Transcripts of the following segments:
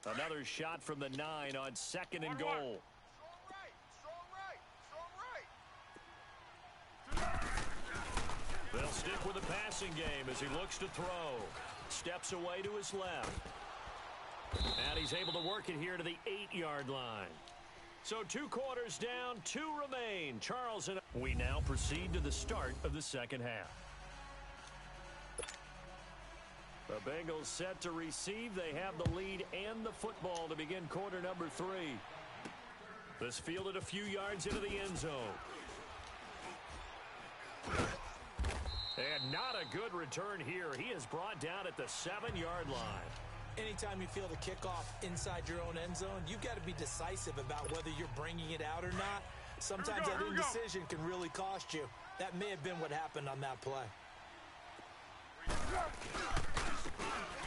Another shot from the 9 on 2nd and goal. They'll stick with the passing game as he looks to throw. Steps away to his left. And he's able to work it here to the 8-yard line. So 2 quarters down, 2 remain. Charles and we now proceed to the start of the second half. The Bengals set to receive. They have the lead and the football to begin quarter number 3. This fielded a few yards into the end zone. And not a good return here. He is brought down at the 7-yard line. Anytime you feel the kickoff inside your own end zone, you've got to be decisive about whether you're bringing it out or not. Sometimes that indecision can really cost you. That may have been what happened on that play.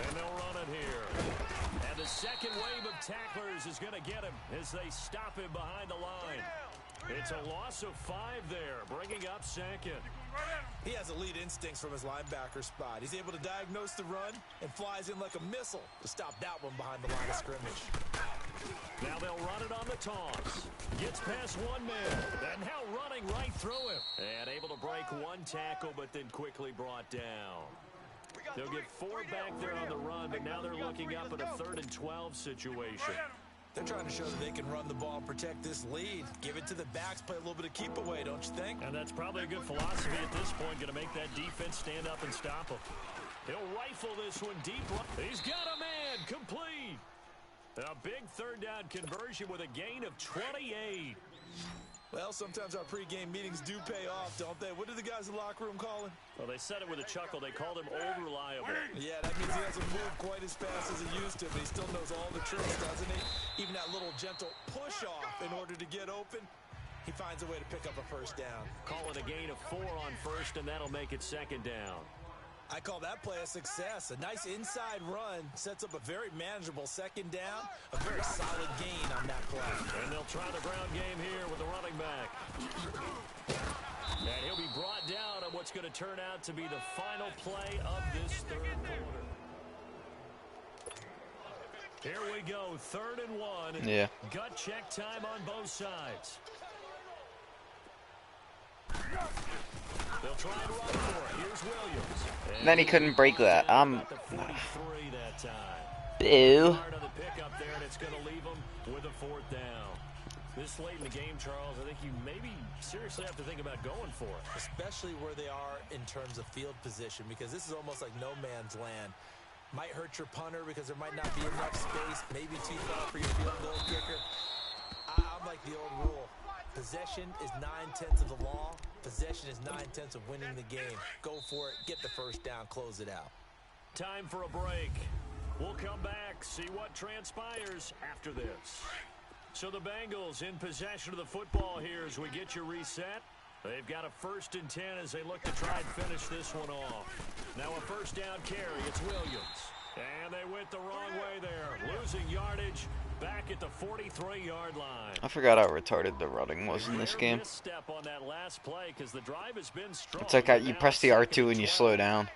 And they'll run it here. And the second wave of tacklers is going to get him as they stop him behind the line. It's a loss of 5 there, bringing up 2nd. He has elite instincts from his linebacker spot. He's able to diagnose the run and flies in like a missile to stop that one behind the line of scrimmage. Now they'll run it on the toss. Gets past 1 man. And now running right through him. And able to break 1 tackle, but then quickly brought down. They'll get 4 back there on the run, but now they're looking up at a 3rd and 12 situation. They're trying to show that they can run the ball and protect this lead. Give it to the backs, play a little bit of keep away, don't you think? And that's probably a good philosophy at this point, going to make that defense stand up and stop him. He'll rifle this one deep. He's got a man, complete. A big 3rd down conversion with a gain of 28. Well, sometimes our pregame meetings do pay off, don't they? What do the guys in the locker room call him? Well, they said it with a chuckle. They called him old reliable. Yeah, that means he doesn't move quite as fast as he used to, but he still knows all the tricks, doesn't he? Even that little gentle push-off in order to get open, he finds a way to pick up a 1st down. Call it a gain of 4 on 1st, and that'll make it 2nd down. I call that play a success. A nice inside run sets up a very manageable 2nd down. A very solid gain on that play. And they'll try the ground game here with the running back. And he'll be brought down on what's going to turn out to be the final play of this 3rd quarter. Here we go, 3rd and 1. Yeah. Gut check time on both sides. They'll try and run for it. Here's Williams. And then he couldn't break that. Ew. It's going to leave him with a 4th down. This late in the game, Charles, I think you maybe seriously have to think about going for it. Especially where they are in terms of field position, because this is almost like no man's land. Might hurt your punter because there might not be enough space, maybe too far for your field goal kicker. I'm like the old rule. Possession is 9/10 of the law. Possession is 9/10 of winning the game. Go for it. Get the 1st down. Close it out. Time for a break. We'll come back, see what transpires after this. So the Bengals in possession of the football here as we get you reset. They've got a 1st and 10 as they look to try and finish this one off. Now a 1st down carry. It's Williams. And they went the wrong way there. Losing yardage back at the 43-yard line. I forgot how retarded the running was in this game. Step on that last play because the drive has been strong. It's like you press the R2 and you slow down.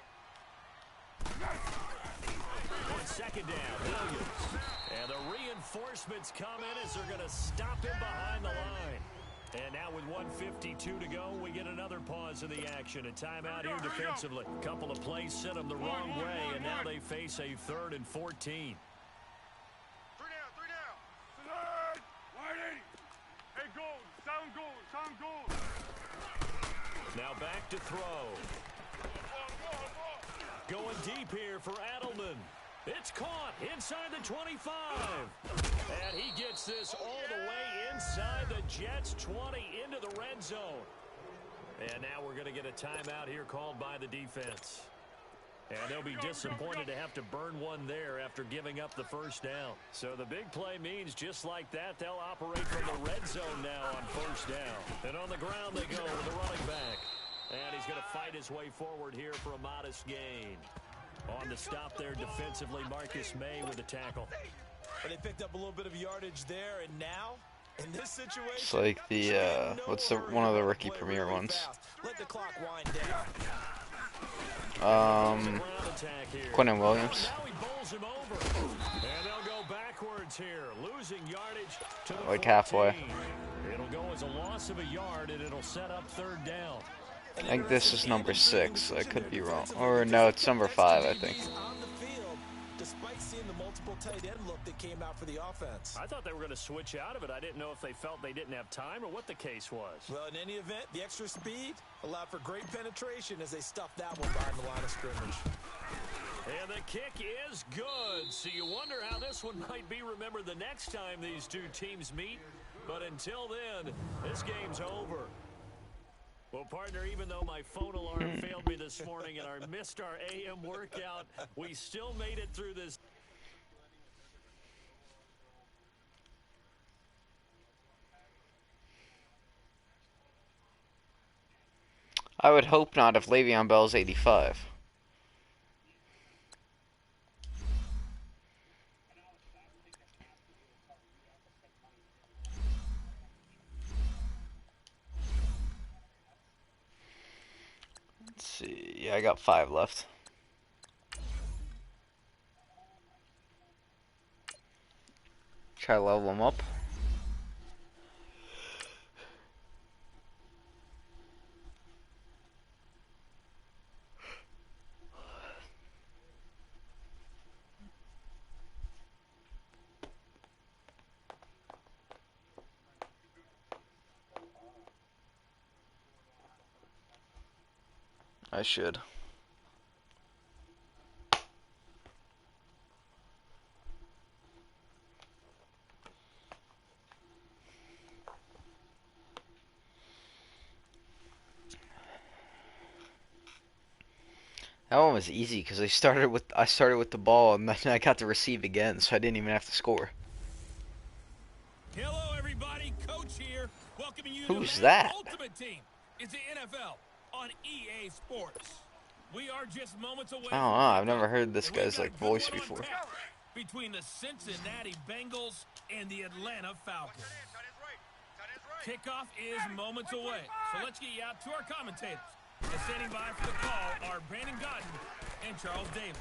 2nd down, Williams. And the reinforcements come in as they're going to stop him behind the line. And now with 1:52 to go, we get another pause in the action. A timeout here defensively. A couple of plays sent them the wrong way, and now they face a 3rd and 14. 3 down. Wide 80. Hey, goal. Sound goal. Now back to throw. Going deep here for Adelman. It's caught inside the 25. And he gets this all the way inside the Jets' 20 into the red zone. And now we're going to get a timeout here called by the defense. And they'll be disappointed to have to burn one there after giving up the 1st down. So the big play means just like that, they'll operate from the red zone now on 1st down. And on the ground they go with the running back. And he's going to fight his way forward here for a modest gain. On the stop there defensively, Marcus May with the tackle. But they picked up a little bit of yardage there, and now, in this situation... It's like the, what's one of the rookie premier ones? Let the clock wind down. Quentin Williams. Now he bowls him over. And they'll go backward downs here, losing yardage to the Like 14. halfway. It'll go as a loss of a yard, and it'll set up third down. I think this is number 6. I could be wrong. Or no, it's number 5, I think. On the field, despite seeing the multiple tight end look that came out for the offense. I thought they were going to switch out of it. I didn't know if they felt they didn't have time or what the case was. Well, in any event, the extra speed allowed for great penetration as they stuffed that one behind the line of scrimmage. And the kick is good. So you wonder how this one might be remembered the next time these two teams meet. But until then, this game's over. Well, partner, even though my phone alarm failed me this morning and I missed our AM workout, we still made it through this. I would hope not if Le'Veon Bell's 85. Let's see. Yeah, I got 5 left. Try to level them up. I should. That one was easy because I started with the ball and then I got to receive again, so I didn't even have to score. Hello, everybody. Coach here, welcoming you Who's to that? Ultimate Team. It's the NFL on EA Sports. We are just moments away. I don't know. I've never heard this guy's like voice before. Between the Cincinnati Bengals and the Atlanta Falcons. Kickoff is moments away. So let's get you out to our commentators. And standing by for the call are Brandon Godden and Charles Davis.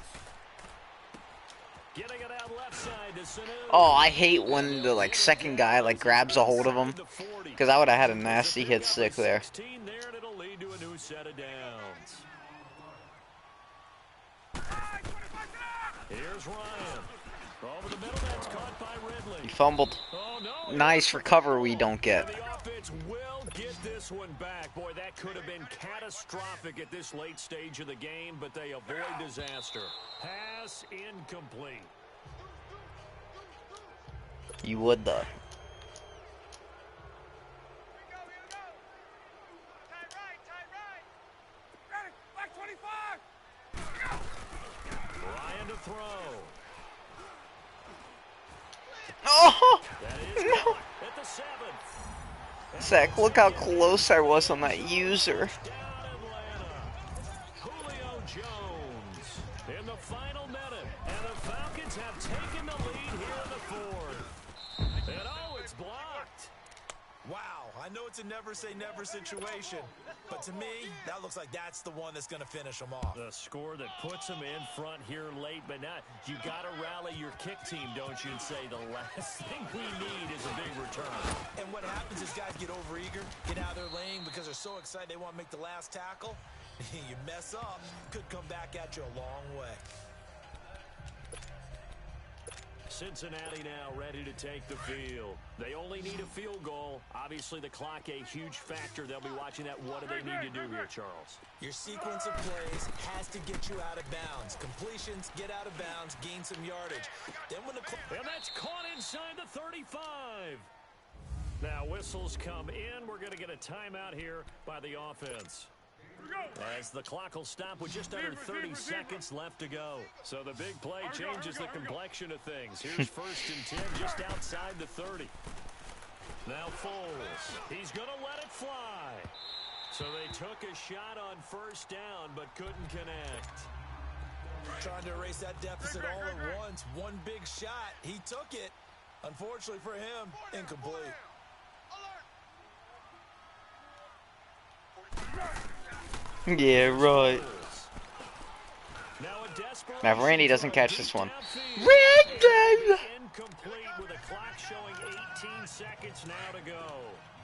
Getting it out left side to Sanu. Oh, I hate when the like second guy like grabs a hold of him, because I would have had a nasty hit stick there. 16 there, and it'll lead to a new set of downs. Here's Ryan. Over the middle, that's caught by Ridley. He fumbled. Oh, no. Nice recovery we don't And get. the offense will get this one back. Boy, that could have been catastrophic at this late stage of the game, but they avoid disaster. Pass incomplete. You would though. Ryan to throw. Oh That is no! caught at the 7. Zach, look how close I was on that user. Down Atlanta. Julio Jones in the final minute, and the Falcons have taken the lead here in the 4th. And oh, it's blocked. Wow, I know it's a never-say-never situation, but to me, that looks like that's the one that's going to finish them off. The score that puts them in front here late, but not. You got to rally your kick team, don't you, and say the last thing we need is a big return. And what happens is guys get overeager, get out of their lane because they're so excited they want to make the last tackle. You mess up, could come back at you a long way. Cincinnati now ready to take the field. They only need a field goal. Obviously, the clock a huge factor. They'll be watching that. What do they need to do here, Charles? Your sequence of plays has to get you out of bounds. Completions, get out of bounds, gain some yardage. Then when the And that's caught inside the 35. Now, whistles come in. We're going to get a timeout here by the offense, as the clock will stop with just under 30 seconds left to go. So the big play changes the complexion of things. Here's 1st and 10 just outside the 30. Now Foles. He's going to let it fly. So they took a shot on 1st down but couldn't connect. trying to erase that deficit all at once. One big shot. He took it. Unfortunately for him, incomplete. Yeah, right. Now, Now if Randy doesn't catch this one. Randy! incomplete with a clock showing 18 seconds now to go.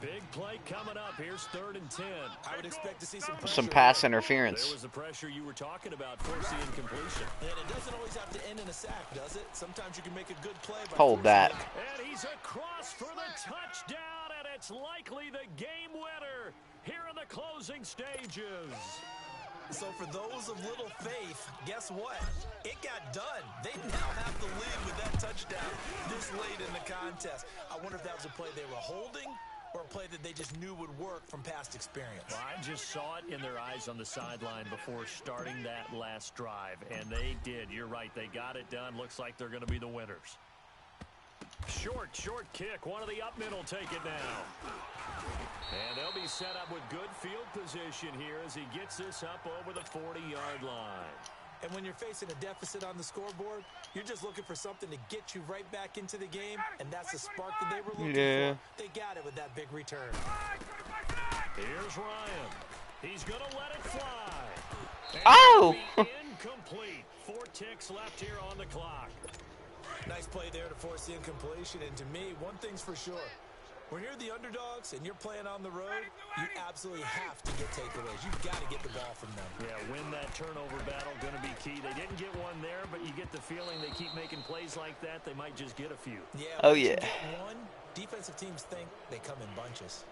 Big play coming up. Here's 3rd and 10. I would expect to see some pressure. Some pass There interference. was the pressure you were talking about, force the incompletion. And it doesn't always have to end in a sack, does it? Sometimes you can make a good play by Hold that. And he's across for the touchdown, and it's likely the game winner here in the closing stages. So for those of little faith, guess what? It got done. They now have the lead with that touchdown this late in the contest. I wonder if that was a play they were holding or a play that they just knew would work from past experience. Well, I just saw it in their eyes on the sideline before starting that last drive, and they did. You're right. They got it done. Looks like they're going to be the winners. Short kick. One of the up men will take it now. And they'll be set up with good field position here as he gets this up over the 40-yard line. And when you're facing a deficit on the scoreboard, you're just looking for something to get you right back into the game, and that's the spark that they were looking for. They got it with that big return. Here's Ryan. He's going to let it fly. And Oh! Incomplete. 4 ticks left here on the clock. Nice play there to force the incompletion. And to me, one thing's for sure. When you're the underdogs and you're playing on the road, you absolutely have to get takeaways. You've got to get the ball from them. Yeah, win that turnover battle, going to be key. They didn't get one there, but you get the feeling they keep making plays like that, they might just get a few. Yeah, oh, once you yeah. get one, defensive teams think they come in bunches.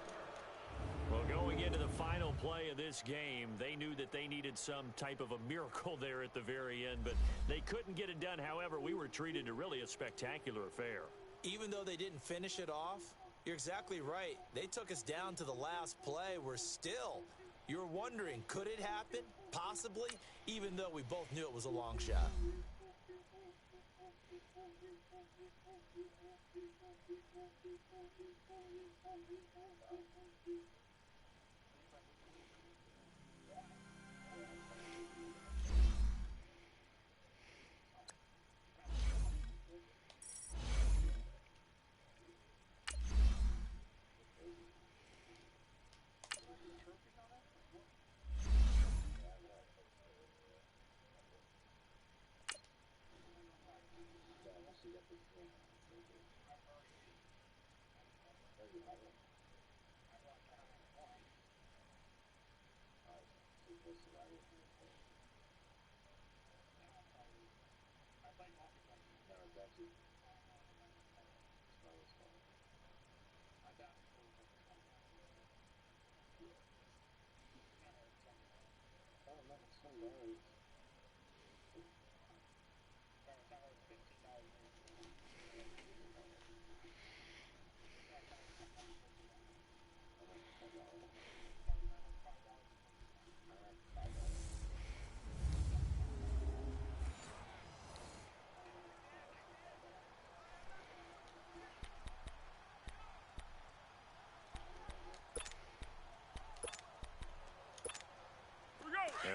Well, going into the final play of this game, they knew that they needed some type of a miracle there at the very end, but they couldn't get it done. However, we were treated to really a spectacular affair. Even though they didn't finish it off, you're exactly right. They took us down to the last play. You're wondering, could it happen? Possibly, even though we both knew it was a long shot.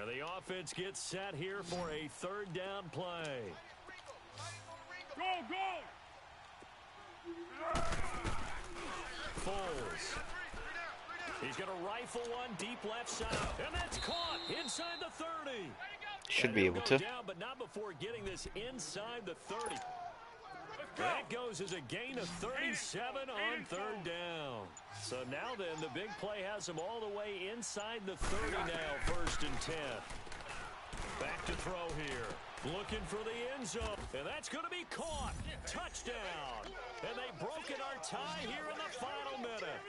And the offense gets set here for a 3rd down play. Go! Foles. He's going to rifle one deep left side. And that's caught inside the 30. Should be able to. Down, but not before getting this inside the 30. That goes as a gain of 37 on 3rd down. So now then, the big play has him all the way inside the 30 now, 1st and 10. Back to throw here. Looking for the end zone. And that's going to be caught. Touchdown. And they've broken our tie here in the final minute.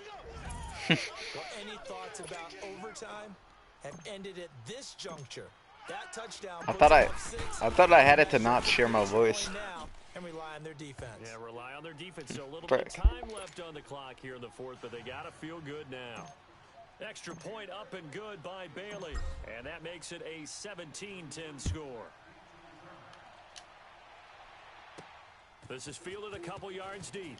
Well, any thoughts about overtime have ended at this juncture. That touchdown. I thought I had it to not share my voice. And rely on their defense. Yeah, rely on their defense. So a little bit of time left on the clock here in the 4th, but they got to feel good now. Extra point up and good by Bailey. And that makes it a 17-10 score. This is fielded a couple yards deep.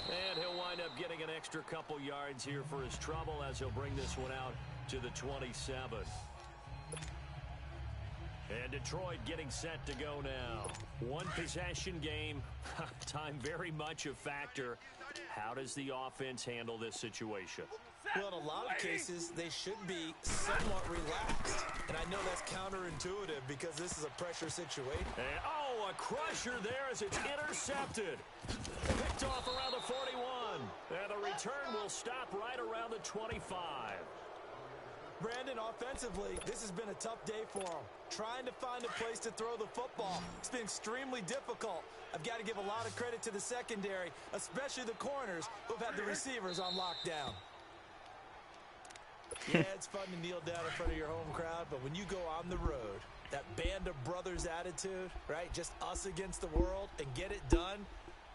And he'll wind up getting an extra couple yards here for his trouble as he'll bring this one out to the 27. And Detroit getting set to go now. 1 possession game. Time very much a factor. How does the offense handle this situation? Well, in a lot of cases, they should be somewhat relaxed. And I know that's counterintuitive because this is a pressure situation. And, oh, a crusher there as it's intercepted. Picked off around the 41. And the return will stop right around the 25. Brandon, offensively, this has been a tough day for him. Trying to find a place to throw the football. It's been extremely difficult. I've got to give a lot of credit to the secondary, especially the corners who've had the receivers on lockdown. Yeah, it's fun to kneel down in front of your home crowd, but when you go on the road, that band of brothers attitude, right? Just us against the world and get it done.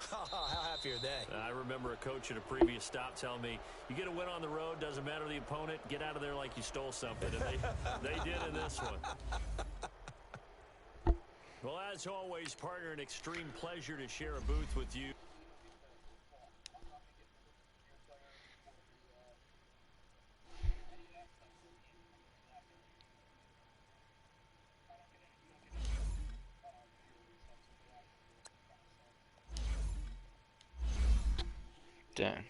How happy are they? I remember a coach at a previous stop telling me, you get a win on the road, doesn't matter the opponent, get out of there like you stole something. And they did in this one. Well, as always, partner, an extreme pleasure to share a booth with you. Dang.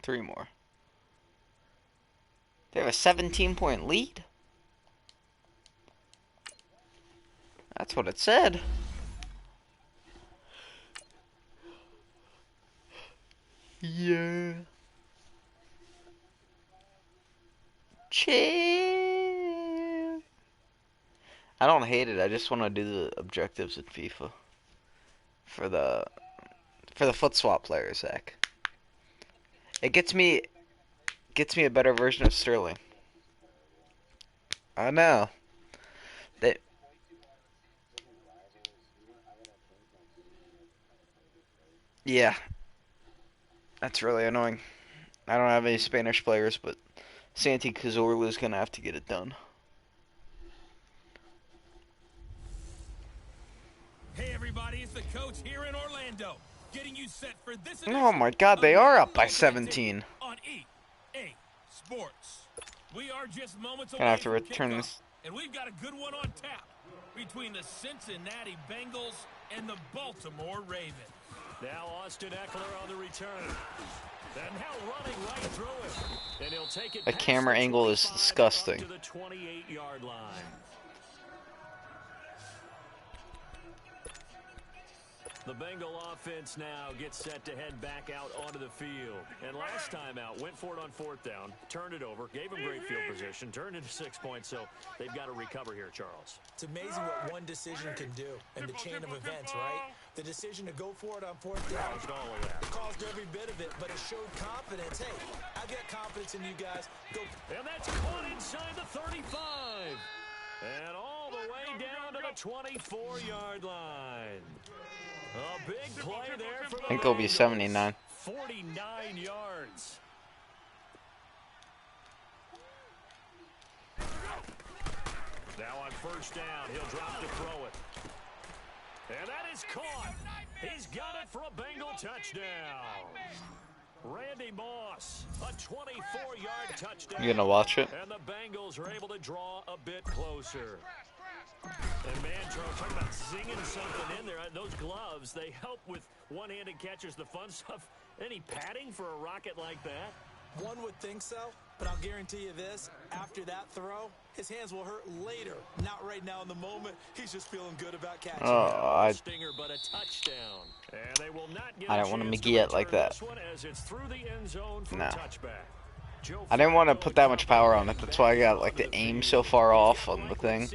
3 more. They have a 17-point lead? That's what it said. Yeah. Chill. I don't hate it. I just want to do the objectives in FIFA. For the foot swap players, Zach. It gets me a better version of Sterling. I know. Yeah. That's really annoying. I don't have any Spanish players, but Santi Cazorla is going to have to get it done. Hey everybody, it's the coach here in Orlando, getting you set for this. Oh my God, they are up by 17. On EA Sports. We are just moments away Gonna have to from return kickoff, this. and we've got a good one on tap between the Cincinnati Bengals and the Baltimore Ravens. Now Austin Eckler on the return. And now running right through it. And he'll take it. The camera angle is disgusting. To the 28-yard line. The Bengal offense now gets set to head back out onto the field. And last time out, went for it on 4th down, turned it over, gave him great field position, turned into 6 points, so they've got to recover here, Charles. It's amazing what one decision can do in the chain of events, right? The decision to go for it on 4th down Caused all of that. caused every bit of it, but it showed confidence. Hey, I've got confidence in you guys. Go. And that's caught inside the 35. And all the way down to the 24-yard line. A big play there for the I think it'll be 79. 49 yards. Now on 1st down, he'll drop to throw it. And that is caught. He's got it for a Bengal touchdown. Randy Moss, a 24-yard touchdown. You gonna watch it? And the Bengals are able to draw a bit closer. And man, Charles, talking about zinging something in there. Those gloves, they help with one-handed catches, the fun stuff. Any padding for a rocket like that? One would think so, but I'll guarantee you this. After that throw, his hands will hurt later. Not right now in the moment. He's just feeling good about catching Oh, stinger, but a touchdown. And they will not get I don't want to McGee it like that. this one as it's through the end zone for No. a touchback. I didn't want to put that much power on it. That's why I got like the aim so far off on the thing.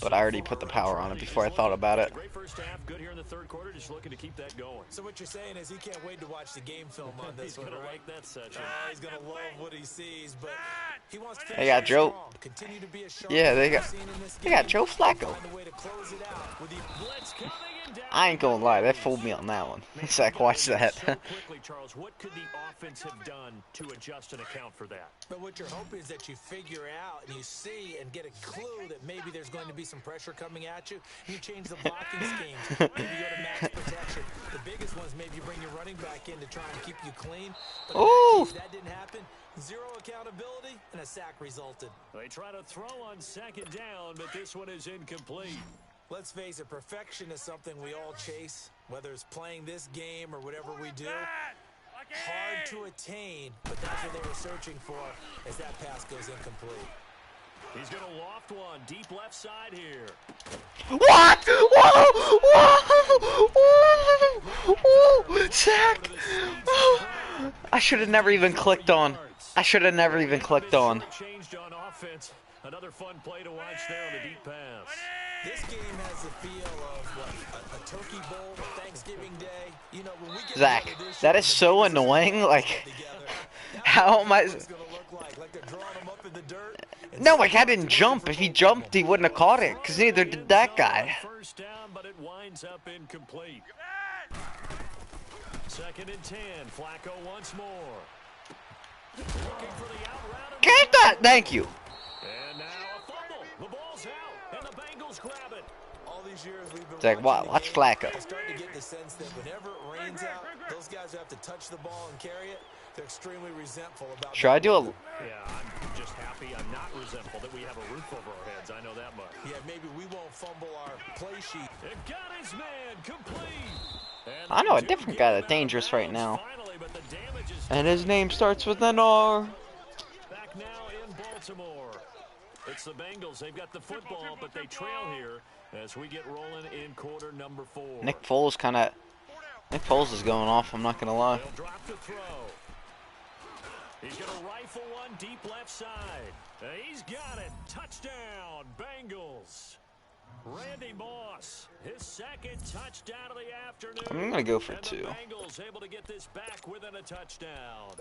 But I already put the power on it before I thought about it. Great first half, good here in the 3rd quarter, just looking to keep that going. So what you're saying is he can't wait to watch the game film on this He's one, gonna right? like that session. He's gonna love what he sees, but he wants to They got Joe. continue to be a sharp Yeah, they player got seen in this they got game. Joe Flacco. Find a way to close it out with the Blitz coming and down. I ain't gonna lie, that fooled me on that one. Zach, watch that. So quickly, Charles, what could the offense have done to adjust and account for that? But what you're hoping is that you figure out and you see and get a clue that maybe there's going to be some pressure coming at you. And you change the blocking schemes. Maybe you go to max protection. The biggest ones, maybe you bring your running back in to try and keep you clean. But in Ooh. that case, that didn't happen. Zero accountability, and a sack resulted. They try to throw on 2nd down, but this one is incomplete. Let's face it, perfection is something we all chase, whether it's playing this game or whatever we do. hard to attain, but that's what they were searching for as that pass goes incomplete. He's going to loft one deep left side here. What? Whoa! Whoa! Whoa! Sack! I should have never even clicked on. I should have never even clicked on. Changed on offense. Another fun play to watch there on the deep pass. This game has the feel of what, a turkey bowl, a Thanksgiving day. You know, when we get Zach, that is so annoying. Like, how am I? Like they're drawing them up in the dirt. No, like I didn't jump. If he jumped, he wouldn't have caught it. Cause neither did that guy. First down, but it winds up incomplete. 2nd and 10. Flacco once more. Looking for the out route. Get that! Thank you. And now a fumble. The ball's out, and the Bengals grab it. All these years we've been Zach, watch Flacco. I'm starting to get the sense that whenever it rains out, those guys who have to touch the ball and carry it, they're extremely resentful about. Should I do a? Yeah, I'm just happy I'm not resentful that we have a roof over our heads. I know that much. Yeah, maybe we won't fumble our play sheet. It got his man complete. And I know a they do different get guy him that's out of dangerous right bounds now. finally, but the damage is And his name starts with an R. back now in Baltimore. It's the Bengals. They've got the football, but they trail here as we get rolling in quarter number 4. Nick Foles is going off. I'm not gonna lie. They'll drop the throw. He's going to rifle one deep left side. He's got it. Touchdown, Bengals. Randy Moss, his 2nd touchdown of the afternoon. I'm gonna go for and 2. The Bengals able to get this back within a touchdown.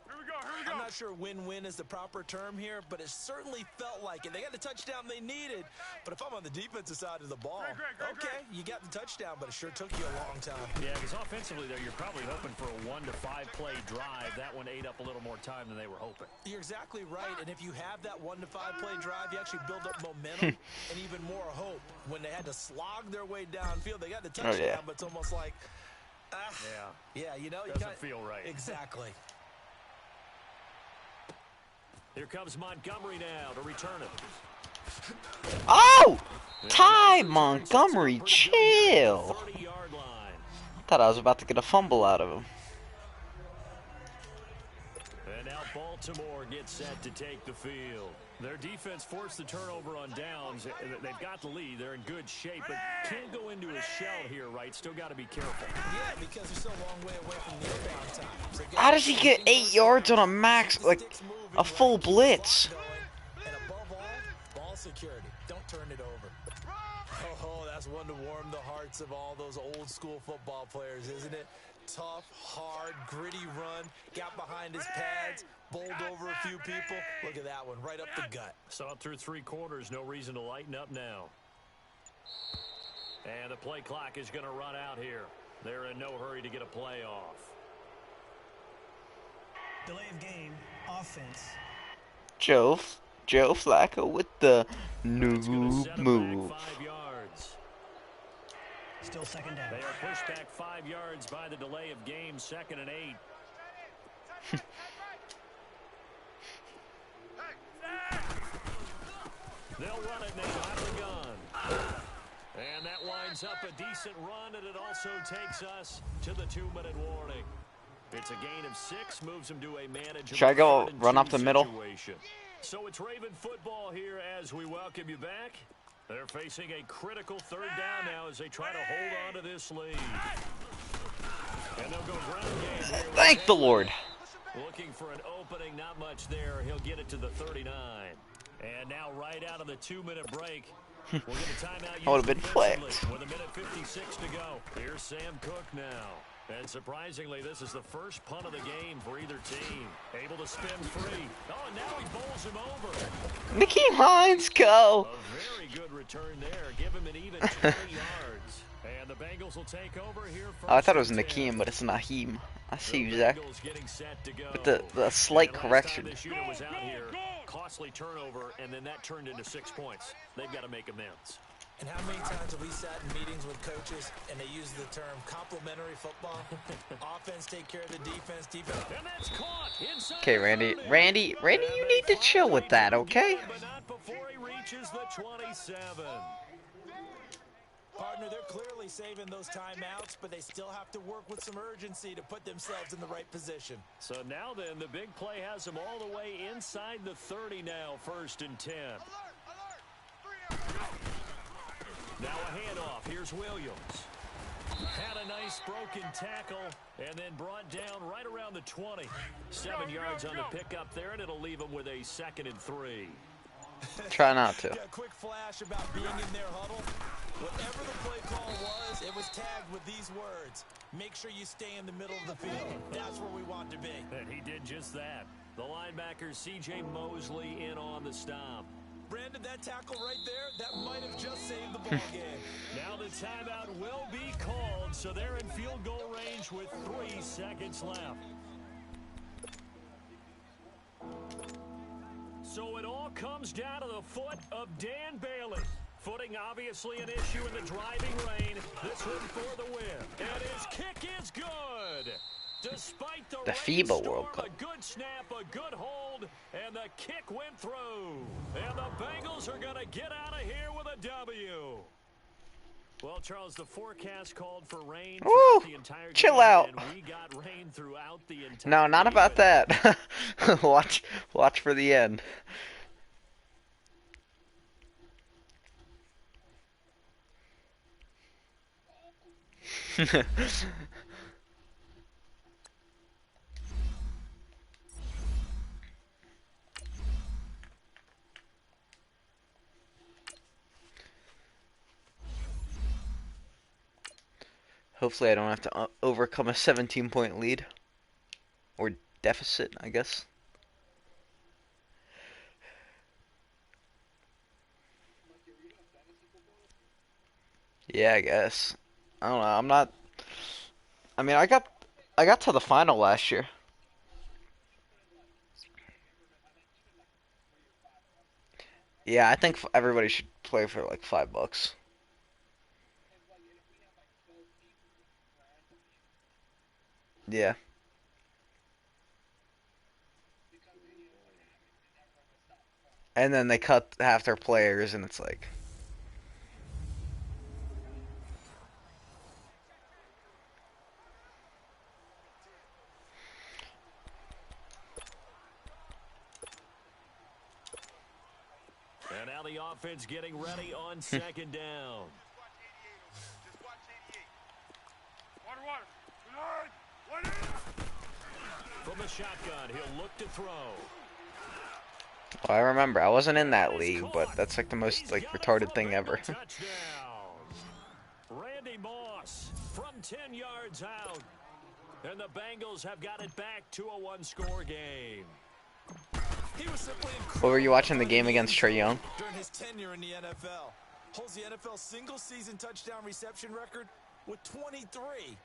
Here we go, here we go. I'm not sure win-win is the proper term here, but it certainly felt like it. They got the touchdown they needed, but if I'm on the defensive side of the ball, okay, you got the touchdown, but it sure took you a long time. Yeah, because offensively there, you're probably hoping for a 1 to 5 play drive. That one ate up a little more time than they were hoping. You're exactly right, and if you have that 1 to 5 play drive, you actually build up momentum and even more hope. When they had to slog their way downfield, they got the touchdown, but it's almost like, yeah, you know, Doesn't feel right. Exactly. Here comes Montgomery now to return it. Oh! Ty Montgomery, chill. 30-yard line. Thought I was about to get a fumble out of him. And now Baltimore gets set to take the field. Their defense forced the turnover on downs. They've got the lead. They're in good shape, but can't go into a shell here, right? Still got to be careful. Yeah, because they're so long way away from the inbound time. So How does he get 8 yards on a max, like a full blitz? And above all, ball security. Don't turn it over. Oh, that's one to warm the hearts of all those old school football players, isn't it? Tough, hard, gritty run, got behind his pads, bowled over a few people. Look at that one, right up the gut. Saw it through 3 quarters, no reason to lighten up now. And the play clock is going to run out here. They're in no hurry to get a play off. Delay of game, offense. Joe Flacco with the It's gonna noob set 'em move. back 5 yards. Still 2nd down. They are pushed back 5 yards by the delay of game, 2nd and 8. They'll run it now out of the gun. And that winds up a decent run, and it also takes us to the 2-minute warning. It's a gain of 6, moves them to a manageable. Should I go 3rd and run 2 up the middle? situation. So it's Raven football here as we welcome you back. They're facing a critical 3rd down now as they try to hold on to this lead. And they'll go ground game here. Thank the Lord. Looking for an opening, not much there. He'll get it to the 39. And now right out of the 2-minute break, we'll get a timeout. I would have been defensively flicked. with 1:56 to go. Here's Sam Cook now. And surprisingly, this is the first punt of the game for either team. Able to spin free. Oh, and now he bowls him over. Nicky Hines, go. A very good return there. Give him an even 20 yards. And the Bengals will take over here first. Oh, I thought it was and 10. Nakeem, but it's Naheem. I see The you, Zach. Bengals getting set to go. With the slight And last time correction. this unit was out here, costly turnover, and then that turned into 6 points. They've got to make amends. And how many times have we sat in meetings with coaches and they use the term complementary football? Offense take care of the defense, defense. And that's caught inside Okay, the Randy, 30. Randy, you need to chill with that, okay? But not before he reaches the 27. Pardon partner, they're clearly saving those timeouts, but they still have to work with some urgency to put themselves in the right position. So now then, the big play has them all the way inside the 30 now, 1st and 10. Now a handoff. Here's Williams. Had a nice broken tackle and then brought down right around the 20. 7 yards on the pickup there, and it'll leave them with a 2nd and 3. Try not to. Yeah, a quick flash about being in their huddle. Whatever the play call was, it was tagged with these words. Make sure you stay in the middle of the field. That's where we want to be. And he did just that. The linebacker, C.J. Mosley, in on the stop. Brandon, that tackle right there, that might have just saved the ball game. Now the timeout will be called, so they're in field goal range with 3 seconds left. So it all comes down to the foot of Dan Bailey. Footing obviously an issue in the driving rain. This one for the win. And his kick is good. Despite the FIBA World Cup. A good snap, a good hold, and the kick went through. And the Bengals are going to get out of here with a W. Well, Charles, the forecast called for rain throughout the entire chill game, out. and we got rain throughout the entire No, not game. about that. watch for the end. Hopefully I don't have to overcome a 17-point lead. Or deficit, I guess. Yeah, I guess. I don't know, I'm not... I mean, I got to the final last year. Yeah, I think everybody should play for like $5. Yeah. And then they cut half their players, and it's like... And now the offense getting ready on 2nd down. From the shotgun, he'll look to throw. Well, I remember, I wasn't in that league, but that's like the most like retarded thing ever. Randy Moss from 10 yards out. And the Bengals have got it back to a 1-score game. He was simply What were you watching the game against Trae Young? during his tenure in the NFL. Holds the NFL single-season touchdown reception record with 23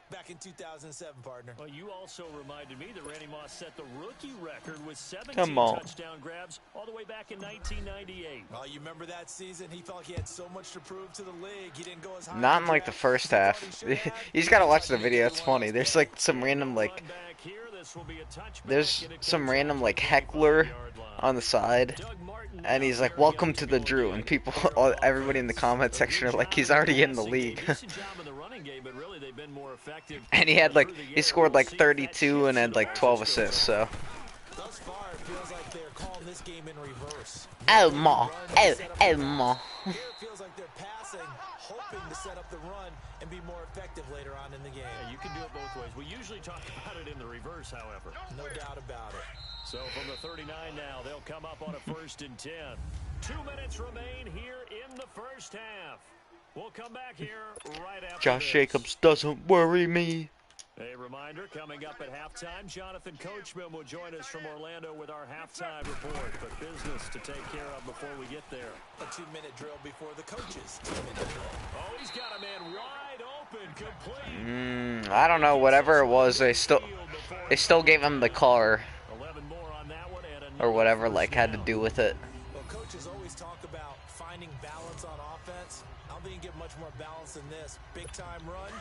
back in 2007, partner. Well, you also reminded me that Randy Moss set the rookie record with 17 Come on. touchdown grabs all the way back in 1998. Well, you remember that season? He felt like he had so much to prove to the league. He didn't go as high. Not in like the first half. You just gotta watch the video, it's funny. There's like some random like... There's some random like heckler on the side. And he's like, welcome to the Drew. And people, everybody in the comment section are like, he's already in the league. And he had like, he scored like 32 and had like 12 assists, so. Thus far, it feels like they're calling this game in reverse. Elmo. Elmo. Here it feels like they're passing, hoping to set up the run and be more effective later on in the game. Yeah, you can do it both ways. We usually talk about it in the reverse, however. No doubt about it. So from the 39 now, they'll come up on a 1st and 10. 2 minutes remain here in the first half. We'll come back here right after Josh this. Jacobs doesn't worry me. A reminder, coming up at halftime, Jonathan Coachman will join us from Orlando with our halftime report. But business to take care of before we get there. A 2-minute drill before the coaches' 2-minute drill. Oh, he's got a man wide open, complete. I don't know, whatever it was, they still gave him the car. 11 more on that one, and Or whatever, like, had to do with it. Well, coaches always talk about finding balance on offense. I don't think you get much more balance than this. Big-time run,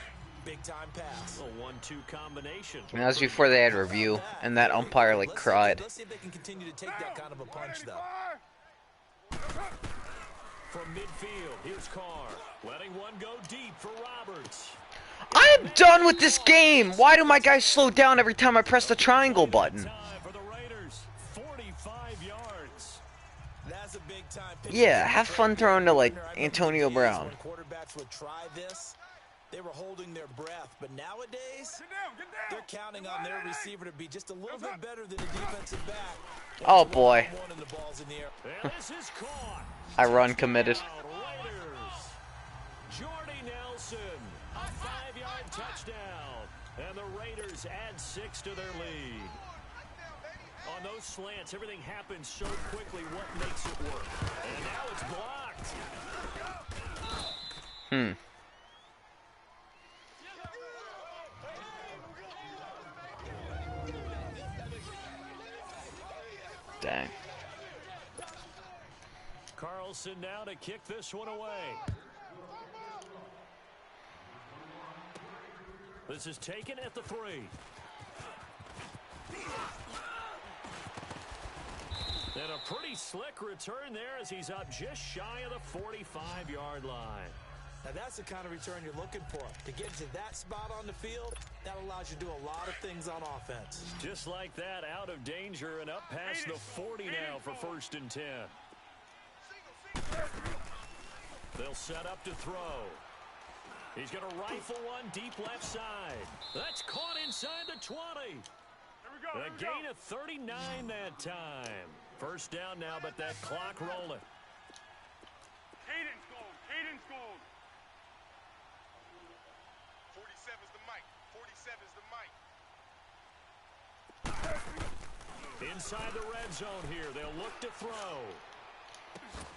big-time pass. a 1-2 combination. And that was before they had review, and that umpire, like, cried. Let's see if they can continue to take that kind of a punch, though. from midfield. Here's Carr. Letting one go deep for Roberts. I am done with this game. Why do my guys slow down every time I press the triangle button? For the Raiders, 45 yards. That's a big time. Yeah, have fun throwing to like Antonio Brown. When quarterbacks would try this, they were holding their breath. But nowadays, they're counting on their receiver to be just a little bit better than a defensive back. Oh boy. And this is caught. I run committed. Raiders. Jordy Nelson, a 5-yard touchdown. And the Raiders add 6 to their lead. On those slants, everything happens so quickly. What makes it work? And now it's blocked. Dang. Carlson now to kick this one away. This is taken at the 3. And a pretty slick return there as he's up just shy of the 45-yard line. Now that's the kind of return you're looking for. To get to that spot on the field, that allows you to do a lot of things on offense. Just like that, out of danger and up past the 40 now for 1st and 10. They'll set up to throw. He's going to rifle one deep left side. That's caught inside the 20. A gain of 39 that time. 1st down now, but that clock rolling. Caden's gold. Caden's gold. 47's the mic. 47's the mic. Inside the red zone here. They'll look to throw.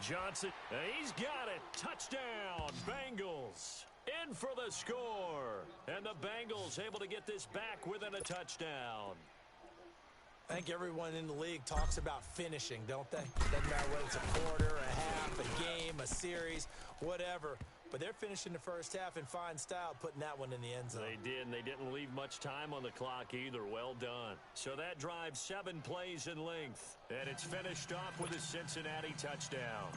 Johnson, he's got it. Touchdown, Bengals. In for the score. And the Bengals able to get this back within a touchdown. I think everyone in the league talks about finishing, don't they? Doesn't matter whether it's a quarter, a half, a game, a series, whatever. But they're finishing the first half in fine style, putting that one in the end zone. They did, and they didn't leave much time on the clock either. Well done. So that drives 7 plays in length. And it's finished off with a Cincinnati touchdown.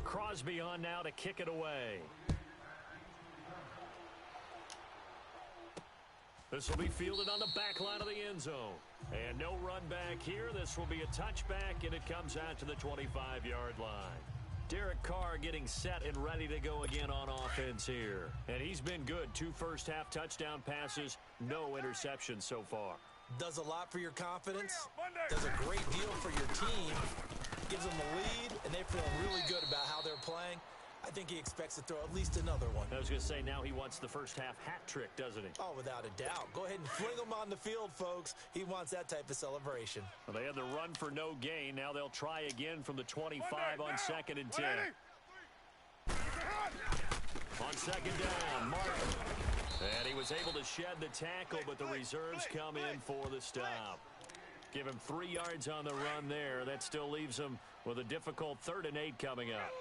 Crosby on now to kick it away. This will be fielded on the back line of the end zone. And no run back here. This will be a touchback, and it comes out to the 25-yard line. Derek Carr getting set and ready to go again on offense here. And he's been good. 2 first-half touchdown passes, no interceptions so far. Does a lot for your confidence. Does a great deal for your team. Gives them the lead, and they feel really good about how they're playing. I think he expects to throw at least another one. I was going to say, now he wants the first-half hat trick, doesn't he? Oh, without a doubt. Go ahead and fling him on the field, folks. He wants that type of celebration. Well, they had the run for no gain. Now they'll try again from the 25 on 2nd and 10. On 2nd down, Martin. And he was able to shed the tackle, but the reserves come in for the stop. Give him 3 yards on the run there. That still leaves him with a difficult 3rd and 8 coming up.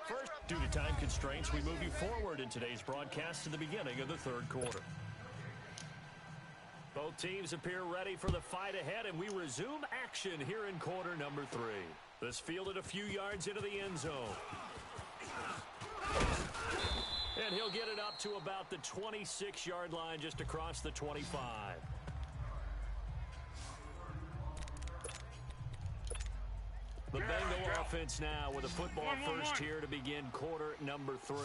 First, due to time constraints, we move you forward in today's broadcast to the beginning of the 3rd quarter. Both teams appear ready for the fight ahead, and we resume action here in quarter number 3. This fielded a few yards into the end zone. And he'll get it up to about the 26-yard line just across the 25. The Bengal offense now with a football first here to begin quarter number 3.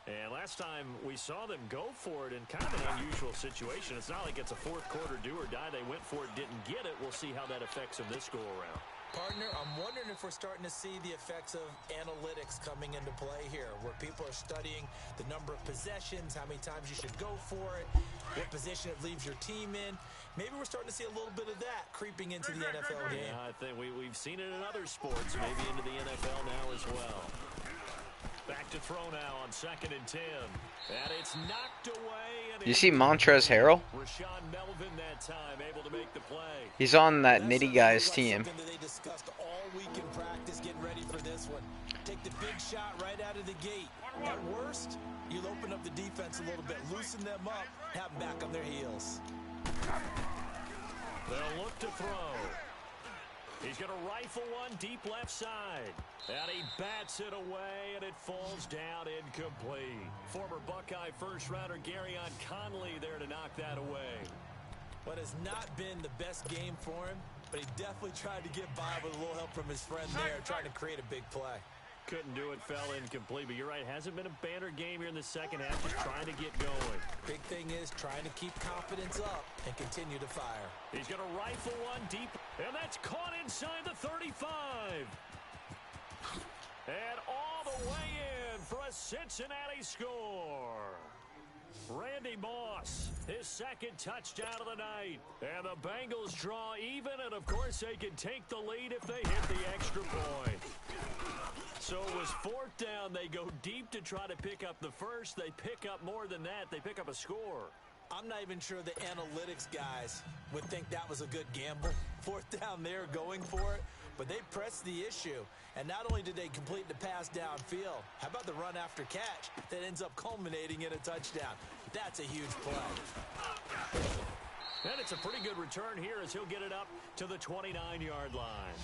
And last time we saw them go for it in kind of an unusual situation. It's not like it's a 4th quarter do or die. They went for it, didn't get it. We'll see how that affects them this go-around. Partner, I'm wondering if we're starting to see the effects of analytics coming into play here, where people are studying the number of possessions, how many times you should go for it, what position it leaves your team in. Maybe we're starting to see a little bit of that creeping into the NFL game. Yeah, I think we've seen it in other sports, maybe into the NFL now as well. Back to throw now on 2nd and 10. And it's knocked away. And you see Montrezl Harrell? Rashawn Melvin that time able to make the play. He's on that Nitty Guys team. That they discussed all week in practice, getting ready for this one. Take the big shot right out of the gate. At worst, you'll open up the defense a little bit, loosen them up, have them back on their heels. They'll look to throw. He's going to rifle one deep left side. And he bats it away, and it falls down incomplete. Former Buckeye first-rounder Garyon Conley there to knock that away. What has not been the best game for him, but he definitely tried to get by with a little help from his friend there, trying to create a big play. Couldn't do it, fell incomplete, but you're right. Hasn't been a banner game here in the second half, just trying to get going. Big thing is trying to keep confidence up and continue to fire. He's going to rifle one deep, and that's caught inside the 35. And all the way in for a Cincinnati score. Randy Moss, his second touchdown of the night. And the Bengals draw even, and of course they can take the lead if they hit the extra point. So it was fourth down. They go deep to try to pick up the first. They pick up more than that. They pick up a score. I'm not even sure the analytics guys would think that was a good gamble. Fourth down there going for it. But they pressed the issue. And not only did they complete the pass downfield, how about the run after catch that ends up culminating in a touchdown? That's a huge play. And it's a pretty good return here as he'll get it up to the 29-yard line.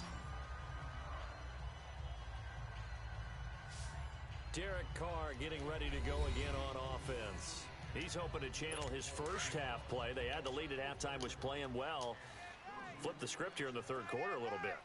Derek Carr getting ready to go again on offense. He's hoping to channel his first half play. They had the lead at halftime, was playing well. Flip the script here in the third quarter a little bit.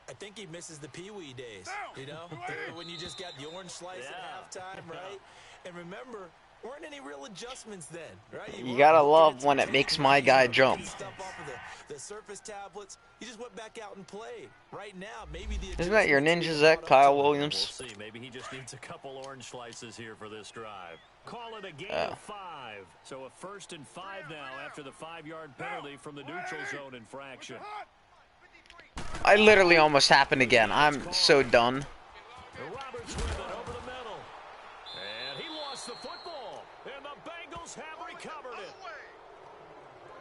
I think he misses the Pee-wee days, you know, when you just got the orange slice at halftime, right? And remember, weren't any real adjustments then, right? You gotta love when it makes my guy jump. Stuff off of the surface tablets. You just went back out and played. Right now, maybe the Isn't that your ninja Zach, Kyle Williams? We'll see. Maybe he just needs a couple orange slices here for this drive. Call it a gain of 5. So a 1st and 5 now after the 5-yard penalty from the neutral zone infraction. I literally almost happened again. I'm so done. Roberts with it over the middle. And he lost the football. And the Bengals have recovered it.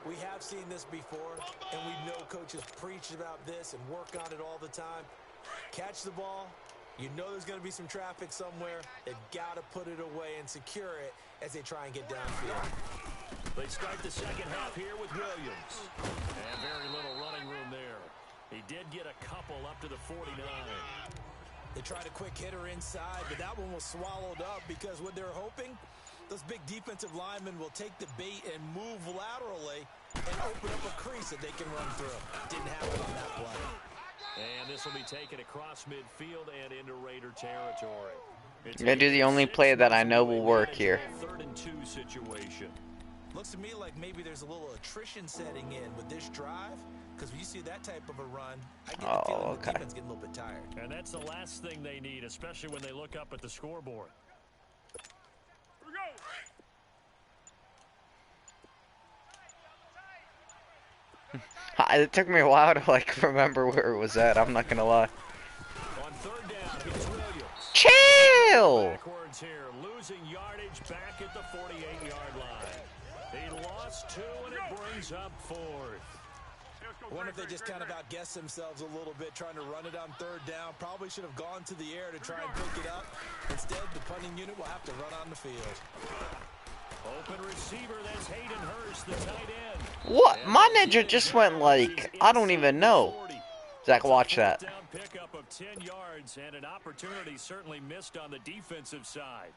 We have seen this before, and we know coaches preach about this and work on it all the time. Catch the ball. You know there's going to be some traffic somewhere. They've got to put it away and secure it as they try and get downfield. They start the second half here with Williams. And very little running room there. He did get a couple up to the 49. They tried a quick hitter inside, but that one was swallowed up because what they're hoping, those big defensive linemen will take the bait and move laterally and open up a crease that they can run through. Didn't happen on that play. And this will be taken across midfield and into Raider territory. I'm gonna do the only play that I know will work here. 3rd and 2 situation. Looks to me like maybe there's a little attrition setting in with this drive, because when you see that type of a run, I get the feeling the defense getting a little bit tired. And that's the last thing they need, especially when they look up at the scoreboard. Here we go. It took me a while to remember where it was at. I'm not gonna lie. On 3rd down, here's Williams. Chill. Backwards here, losing yardage back at the 48-yard line. He lost 2, and it brings up 4th. I wonder if they just kind of outguessed themselves a little bit trying to run it on 3rd down. Probably should have gone to the air to try and pick it up. Instead, the punting unit will have to run on the field. Open receiver, that's Hayden Hurst, the tight end. What? My ninja just went I don't even know. Zach, watch that. Pickup of 10 yards and an opportunity certainly missed on the defensive side.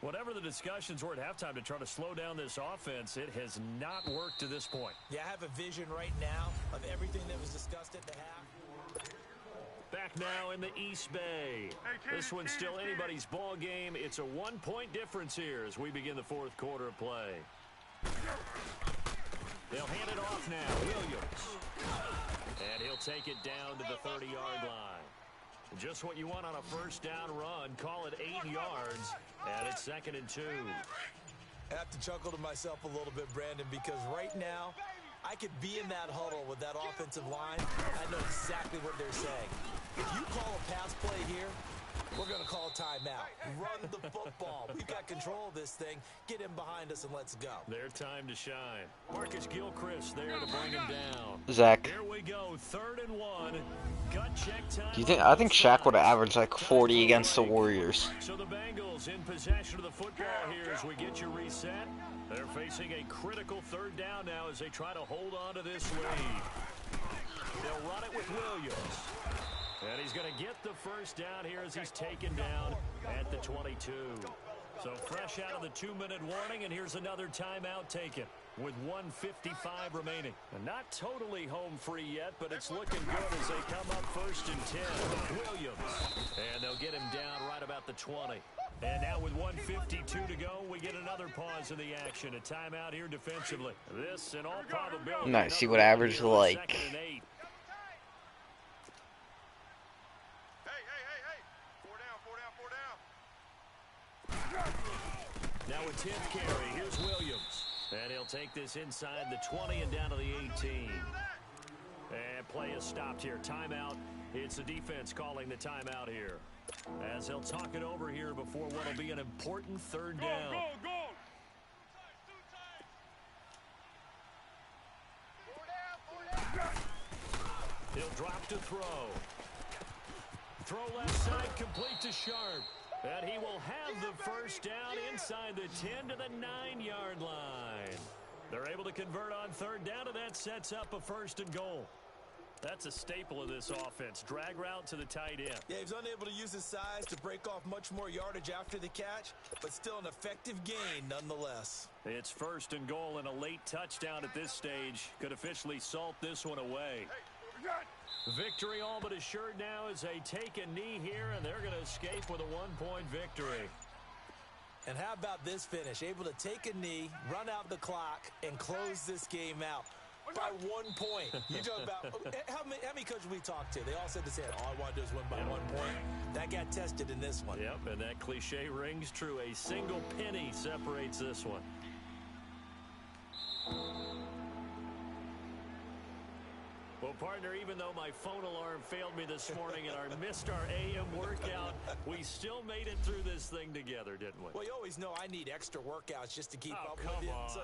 Whatever the discussions were at halftime to try to slow down this offense, it has not worked to this point. Yeah, I have a vision right now of everything that was discussed at the half. Back now in the East Bay. This one's still anybody's ball game. It's a 1-point difference here as we begin the 4th quarter of play. They'll hand it off now. Williams. And he'll take it down to the 30-yard line. Just what you want on a 1st down run. Call it 8 yards. And it's 2nd and 2. I have to chuckle to myself a little bit, Brandon, because right now, I could be in that huddle with that offensive line. I know exactly what they're saying. If you call a pass play here, We're going to call timeout. Run the football. We've got control of this thing. Get him behind us and let's go. Their time to shine. Marcus Gilchrist there to bring him down. Zach, Here we go, 3rd and 1. Gut check time. do you think? I think Shaq would have averaged like 40 against the Warriors. So the Bengals in possession of the football here as we get you reset. They're facing a critical 3rd down now as they try to hold on to this lead. They'll run it with Williams. And he's going to get the 1st down here as he's taken down at the 22. So fresh out of the 2-minute warning, and here's another timeout taken with 1:55 remaining. And not totally home free yet, but it's looking good as they come up 1st and 10. Williams. And they'll get him down right about the 20. And now with 1:52 to go, we get another pause in the action. A timeout here defensively. This, in all probability, Nice. He would average like. Hey, hey, hey. 4 down. Now with 10th carry, here's Williams. And he'll take this inside the 20 and down to the 18. And play is stopped here. Timeout. It's the defense calling the timeout here. As they'll talk it over here before what will be an important 3rd down. Go. He'll drop to throw. Throw left side, complete to Sharp. And he will have the 1st down inside the 10 to the 9-yard line. They're able to convert on 3rd down, and that sets up a 1st and goal. That's a staple of this offense. Drag route to the tight end. Yeah, he was unable to use his size to break off much more yardage after the catch, but still an effective gain nonetheless. It's 1st and goal, and a late touchdown at this stage could officially salt this one away. Victory all but assured now as they take a knee here, and they're going to escape with a 1-point victory. And how about this finish? Able to take a knee, run out the clock, and close this game out by 1 point. You talk about how many coaches we talked to? They all said the same. All I want to do is win by 1 point. That got tested in this one. Yep, and that cliche rings true. A single penny separates this one. Well, partner, even though my phone alarm failed me this morning and I missed our AM workout, we still made it through this thing together, didn't we? Well, you always know I need extra workouts just to keep up come with you. on. So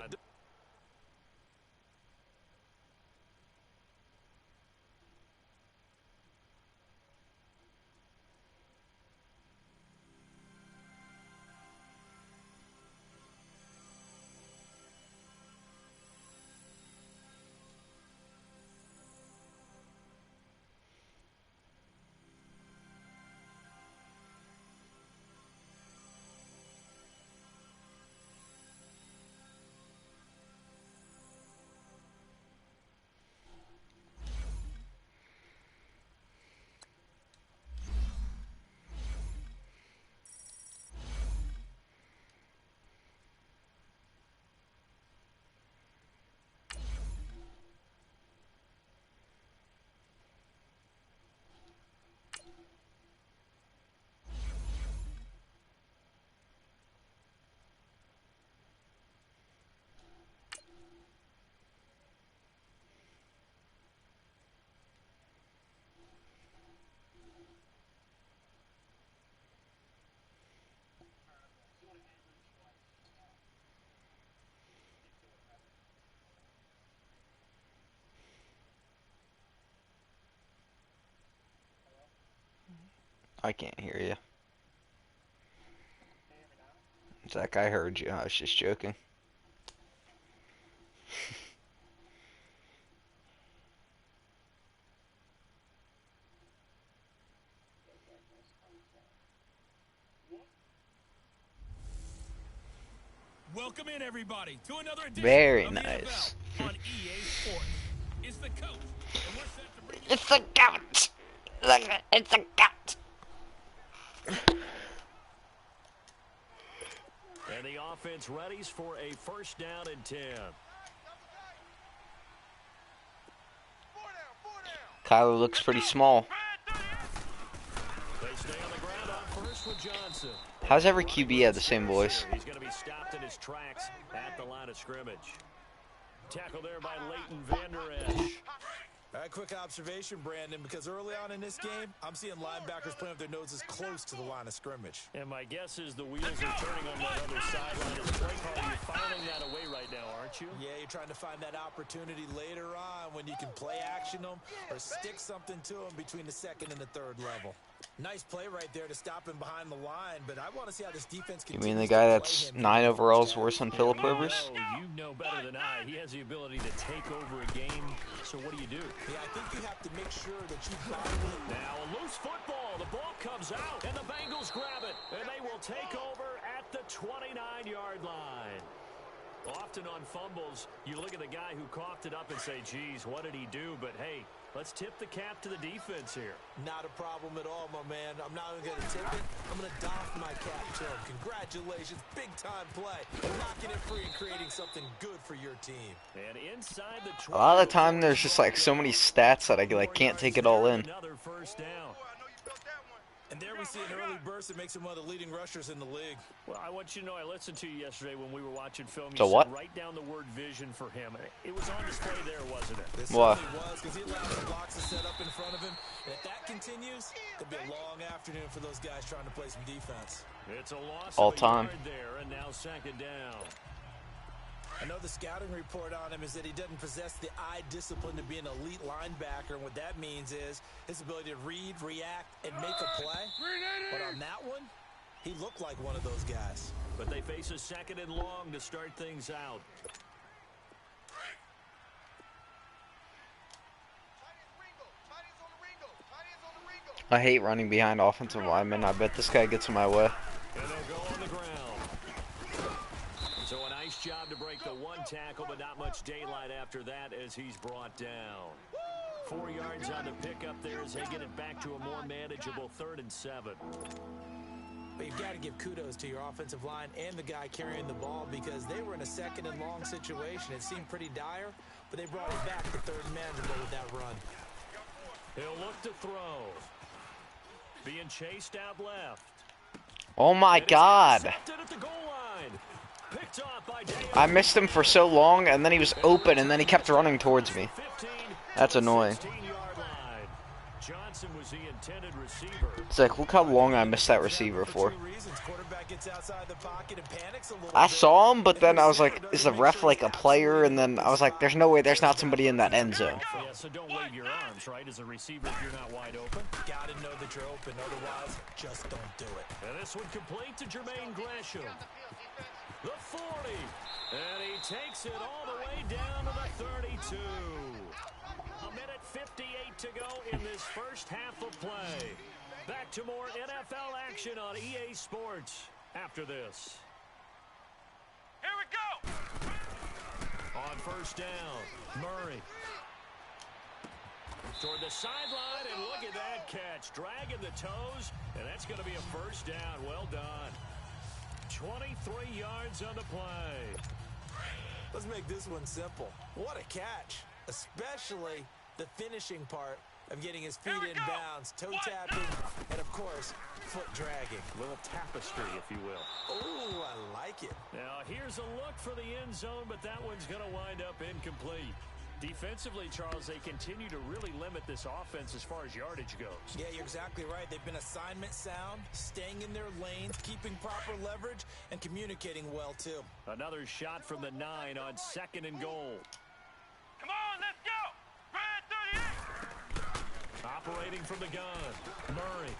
I can't hear you. Zach, I heard you. I was just joking. Welcome in, everybody, to another edition Very of the nice. NFL on EA Sports. It's the coach, and we're set to bring you It's a gout. It's a gout. And the offense readies for a 1st down and 10. Kyler looks pretty small. They stay on the ground on 1st with Johnson. How's every QB have the same voice? He's going to be stopped in his tracks at the line of scrimmage. Tackle there by Leighton Vander Esch. All right, quick observation, Brandon, because early on in this game, I'm seeing linebackers playing with their noses close to the line of scrimmage. And my guess is the wheels are turning on that other sideline. As play call, you're filing that away right now, aren't you? Yeah, you're trying to find that opportunity later on when you can play action them or stick something to them between the second and the third level. Nice play right there to stop him behind the line, but I want to see how this defense You continues. mean the guy that's 9 overall is worse than Phillip Rivers? You know better than I. He has the ability to take over a game. So what do you do? Yeah, I think you have to make sure that you buy it. Now a loose football. The ball comes out, and the Bengals grab it, and they will take over at the 29-yard line. Often on fumbles, you look at the guy who coughed it up and say, geez, what did he do? But, hey, let's tip the cap to the defense here. Not a problem at all, my man. I'm not even going to tip it. I'm going to doff my cap to him. Congratulations. Big-time play. Knocking it free and creating something good for your team. And inside the A lot of the time, there's just like so many stats that I like can't take it all in. Another first down. And there we see an early burst that makes him one of the leading rushers in the league. Well, I want you to know, I listened to you yesterday when we were watching film. You So what? said write down the word vision for him. It was on display there, wasn't it? This What? certainly was, because he allowed the blocks to set up in front of him. And if that continues, it'll be a long afternoon for those guys trying to play some defense. It's a loss All of a time. yard there, and now second down. I know the scouting report on him is that he doesn't possess the eye discipline to be an elite linebacker, and what that means is his ability to read, react, and make a play. But on that one, he looked like one of those guys. But they face a second and long to start things out. I hate running behind offensive linemen. I bet this guy gets in my way. And they'll go on the ground. So a nice job to break the one tackle, but not much daylight after that as he's brought down. 4 yards on the pickup there as they get it back to a more manageable 3rd and 7. But you've got to give kudos to your offensive line and the guy carrying the ball because they were in a second and long situation. It seemed pretty dire, but they brought it back to 3rd and manageable with that run. He'll look to throw. Being chased out left. Oh my God. Intercepted at the goal line. Picked off by I missed him for so long, and then he was open, and then he kept running towards me. 15 That's annoying. 16-yard line. Johnson was the intended receiver. It's like, look how long I missed that receiver for. Two reasons. Quarterback gets outside the pocket and panics a little I bit. saw him, but then I was like, is the ref like a player? And then I was like, there's no way there's not somebody in that end zone. Yeah, so don't wave your arms, right, as a receiver if you're not wide open. Got to know that you're open. Otherwise, just don't do it. And this one complete to Jermaine Gresham. The 40. And he takes it all the way down to the 32. A minute 58 to go in this first half of play. Back to more NFL action on EA Sports after this. Here we go. On first down, Murray. Toward the sideline, and look at that catch. Dragging the toes, and that's going to be a first down. Well done. 23 yards on the play. Let's make this one simple. What a catch, especially the finishing part of getting his feet in bounds, toe tapping, and of course, foot dragging. A little tapestry, if you will. Oh, I like it. Now, here's a look for the end zone, but that one's going to wind up incomplete. Defensively, Charles, they continue to really limit this offense as far as yardage goes. Yeah, you're exactly right. They've been assignment sound, staying in their lanes, keeping proper leverage, and communicating well, too. Another shot from the 9 on 2nd and goal. Come on, let's go. Red 38. Operating from the gun, Murray.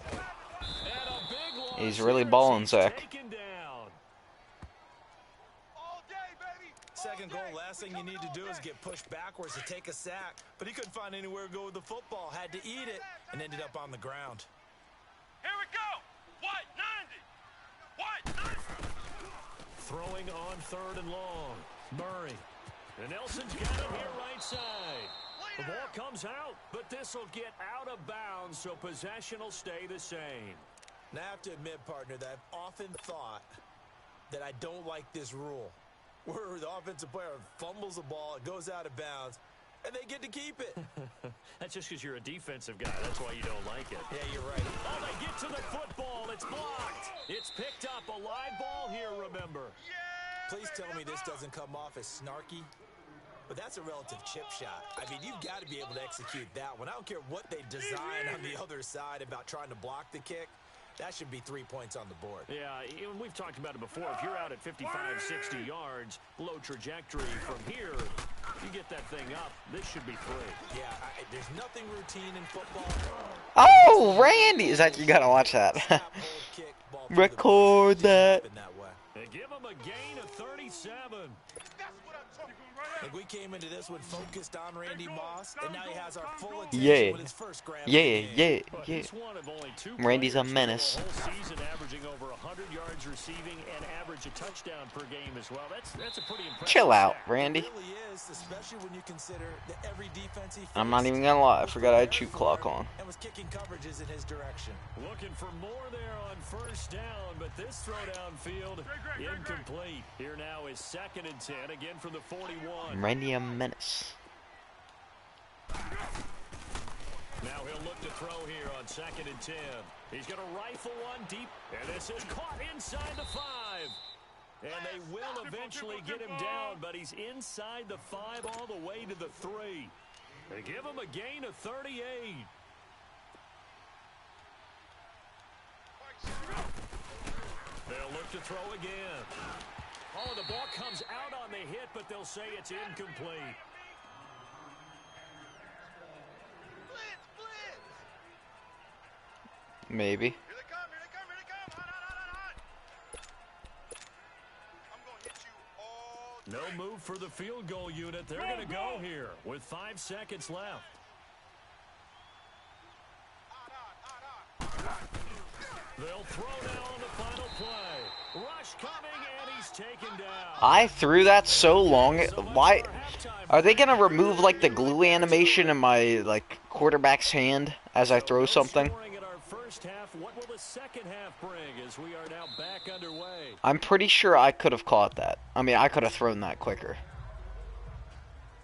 And a big loss. He's really here as balling, he's Zach. taken down. All day, baby. Second goal, last thing you need to do is get pushed backwards to take a sack. But he couldn't find anywhere to go with the football, had to eat it, and ended up on the ground. Here we go. White 90. White 90. Throwing on 3rd and long, Murray. And Nelson's got it here right side. The ball comes out, but this will get out of bounds, so possession will stay the same. Now, I have to admit, partner, that I've often thought that I don't like this rule, where the offensive player fumbles the ball, it goes out of bounds, and they get to keep it. That's just because you're a defensive guy. That's why you don't like it. Yeah, you're right. Oh, they get to the football. It's blocked. It's picked up. A live ball here, remember. Please tell me this doesn't come off as snarky. But that's a relative chip shot. I mean, you've got to be able to execute that one. I don't care what they design on the other side about trying to block the kick. That should be 3 points on the board. Yeah, we've talked about it before. If you're out at 55, 60 yards, low trajectory from here, you get that thing up, this should be free. Yeah, there's nothing routine in football. Oh, Randy! Zach, you gotta watch that. Record that. They give him a gain of 37. Like we came into this one focused on Randy Moss, and now he has our full attention Yeah. with his first grab. Yeah. He's one of only 2 Randy's a players menace. the whole season averaging over 100 yards receiving and average a touchdown per game as well. That's a pretty impressive Chill out, stat. Randy. It really is, especially when you consider that every defense he I'm not faced even gonna lie. I was forgot I had prepared shoot for clock it on. and was kicking coverages in his direction. Looking for more there on first down, but this throw downfield incomplete. Here now is 2nd and 10, again from the 41. Randy a menace. Now he'll look to throw here on 2nd and 10. He's going to rifle one deep, and this is caught inside the 5. And they will eventually get him down, but he's inside the 5 all the way to the 3. They give him a gain of 38. They'll look to throw again. Oh, the ball comes out on the hit, but they'll say it's incomplete. Maybe. Here they come, here they come, here they come. Hot. I'm going to hit you all No move for the field goal unit. They're going to go here with 5 seconds left. They'll throw now on the final play. Rush coming, and he's taken down. I threw that so long. Why? Are they gonna remove like the glue animation in my like quarterback's hand as I throw something? Scoring in our first half. What will the second half bring as we are now back underway? I'm pretty sure I could have caught that. I mean, I could have thrown that quicker.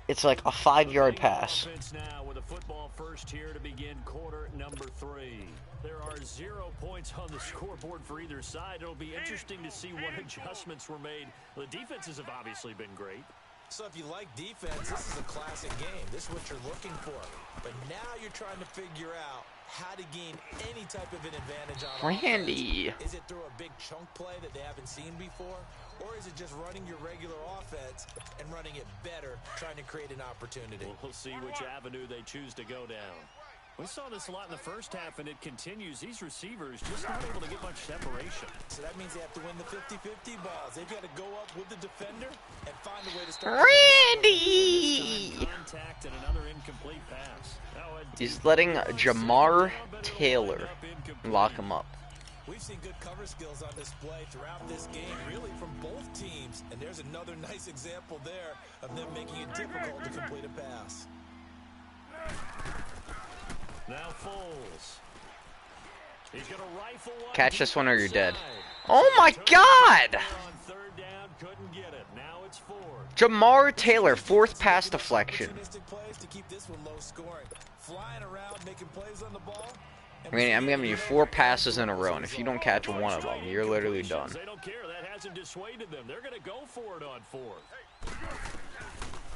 It's like a 5-yard pass. Offense now with a football first here to begin quarter number 3. There are 0 points on the scoreboard for either side. It'll be interesting to see what adjustments were made. The defenses have obviously been great. So if you like defense, this is a classic game. This is what you're looking for. But now you're trying to figure out how to gain any type of an advantage on Randy. offense. Is it through a big chunk play that they haven't seen before? Or is it just running your regular offense and running it better, trying to create an opportunity? We'll see which avenue they choose to go down. We saw this a lot in the first half, and it continues. These receivers just not able to get much separation. So that means they have to win the 50-50 balls. They've got to go up with the defender and find a way to start. Randy! Contact and another incomplete pass. He's letting Jamar Taylor lock him up. We've seen good cover skills on display throughout this game, really from both teams. And there's another nice example there of them making it difficult to complete a pass. Now Foles. He's going to rifle one. Catch this one or you're dead. Inside. Oh my God! On 3rd down, couldn't get it. Now it's 4. Jamar Taylor, 4th pass deflection. Opportunistic plays to keep this one low scoring. Flying around, making plays on the ball. I mean, I'm giving you 4 passes in a row, and if you don't catch one of them, you're literally done. They don't care. That hasn't dissuaded them. They're going to go for it on 4th.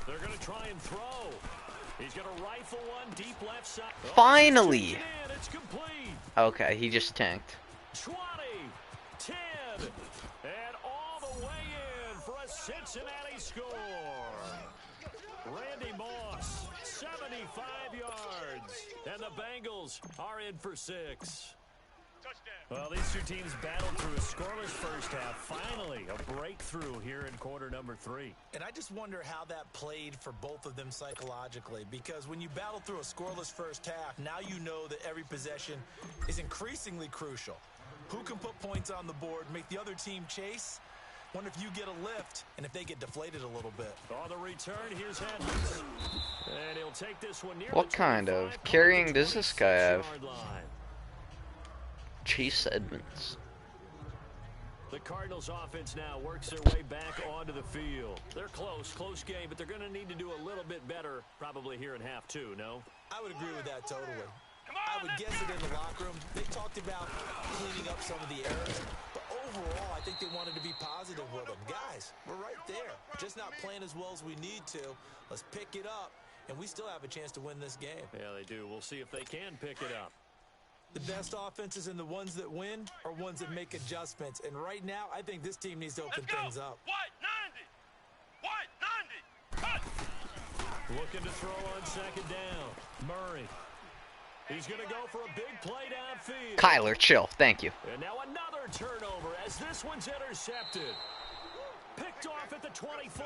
They're going to try and throw. He's going to rifle one deep left side. Finally! It's complete. Okay, he just tanked. 20, 10, and all the way in for a Cincinnati score. Randy Moss, 75 yards, and the Bengals are in for 6. Well, these two teams battled through a scoreless first half. Finally, a breakthrough here in quarter number 3. And I just wonder how that played for both of them psychologically, because when you battle through a scoreless first half, now you know that every possession is increasingly crucial. Who can put points on the board, make the other team chase? Wonder if you get a lift and if they get deflated a little bit. On the return, here's Edmonds. And he'll take this one near What the kind of 25, carrying does this guy have? 26-yard line. Chase Edmonds. The Cardinals offense now works their way back onto the field. They're close game, but they're going to need to do a little bit better probably here in half 2, no? I would agree with that totally. I would guess it in the locker room. They talked about cleaning up some of the errors, but overall, I think they wanted to be positive with them. Guys, we're right there. Just not playing as well as we need to. Let's pick it up, and we still have a chance to win this game. Yeah, they do. We'll see if they can pick it up. The best offenses and the ones that win are ones that make adjustments. And right now, I think this team needs to open things up. White 90. White 90. Cut. Looking to throw on second down. Murray. He's going to go for a big play downfield. Kyler, chill. Thank you. And now another turnover as this one's intercepted. Picked off at the 24.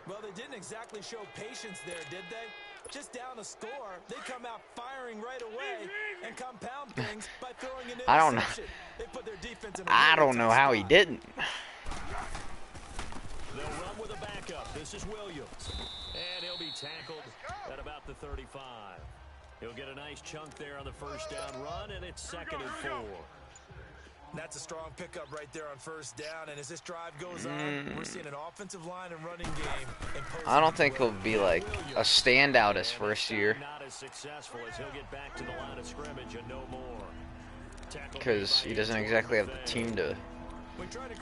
Well, they didn't exactly show patience there, did they? Just down a score, they come out firing right away and compound things by throwing an interception. I don't know. They put their defense in a I really don't know tough how spot. he didn't. They'll run with a backup. This is Williams. And he'll be tackled at about the 35. He'll get a nice chunk there on the first down run, and it's 2nd and 4. That's a strong pickup right there on first down. And as this drive goes on, we're seeing an offensive line and running game. I don't think he'll be like a standout his first year. Not as successful as he'll get back to the line of scrimmage and no more. Because he doesn't exactly have the team to...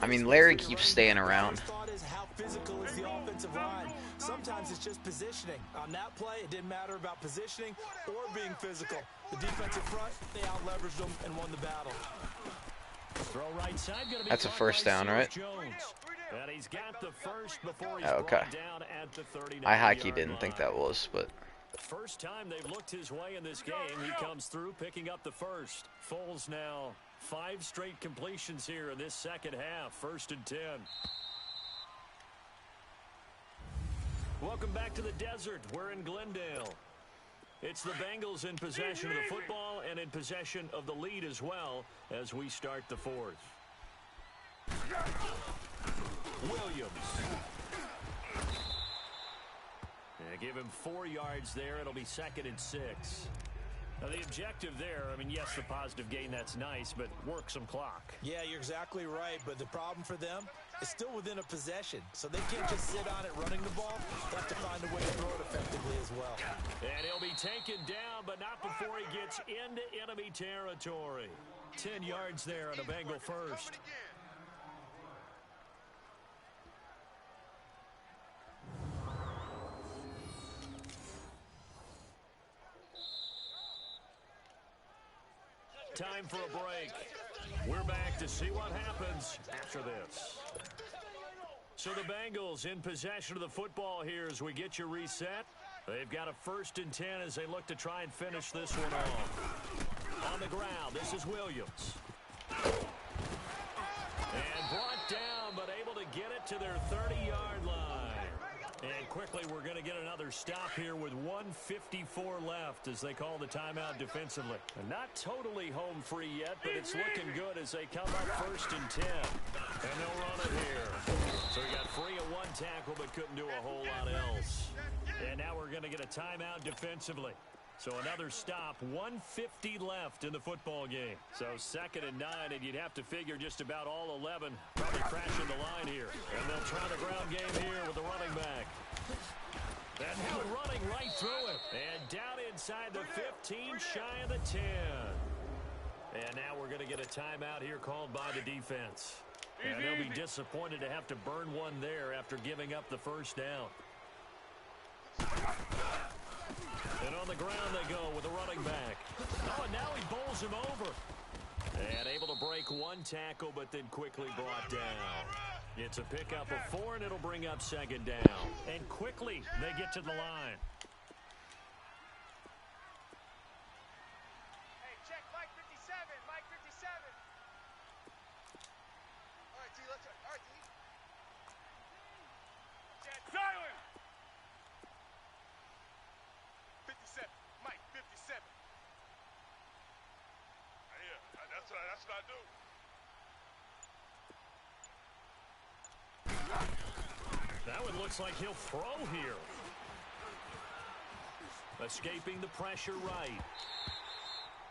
I mean, Larry keeps staying around. Thought is how physical is the offensive line. Sometimes it's just positioning. On that play, it didn't matter about positioning or being physical. The defensive front, they out-leveraged them and won the battle. Throw right side, gonna be That's a caught first by down, right? Jones. And he's got the first before he's Oh, okay. brought down at the 39 I high-key yard didn't think line. that was, but... First time they've looked his way in this game. He comes through picking up the first. Foles now 5 straight completions here in this second half. 1st and 10. Welcome back to the desert. We're in Glendale. It's the Bengals in possession of the football and in possession of the lead as well as we start the 4th. Williams. Yeah, give him 4 yards there. It'll be 2nd and 6. Now, the objective there, I mean, yes, the positive gain, that's nice, but work some clock. Yeah, you're exactly right, but the problem for them is still within a possession, so they can't just sit on it running the ball. They have to find a way to throw it effectively as well. And he'll be taken down, but not before he gets into enemy territory. 10 yards there on a Bengal first. Time for a break. We're back to see what happens after this. So the Bengals in possession of the football here as we get you reset. They've got a 1st and 10 as they look to try and finish this one off. On the ground, this is Williams. And brought down, but able to get it to their 30-yard line. And quickly, we're going to get another stop here with 1:54 left as they call the timeout defensively. And not totally home free yet, but it's looking good as they come up 1st and 10. And they'll run it here. So we got free of 1 tackle, but couldn't do a whole lot else. And now we're going to get a timeout defensively. So another stop, 1:50 left in the football game. So 2nd and 9, and you'd have to figure just about all 11 probably crashing the line here. And they'll try the ground game here with the running back. And now running right through it. And down inside the 15, shy of the 10. And now we're going to get a timeout here called by the defense. And they'll be disappointed to have to burn one there after giving up the first down. And on the ground they go with the running back. Oh, and now he bowls him over. And able to break 1 tackle, but then quickly brought down. It's a pickup of 4, and it'll bring up 2nd down. And quickly they get to the line. Hey, check Mike 57. Mike 57. All right, T, let's all right, T. Silent. 57. Mike 57. Yeah, that's what I do. That one looks like he'll throw here. Escaping the pressure right.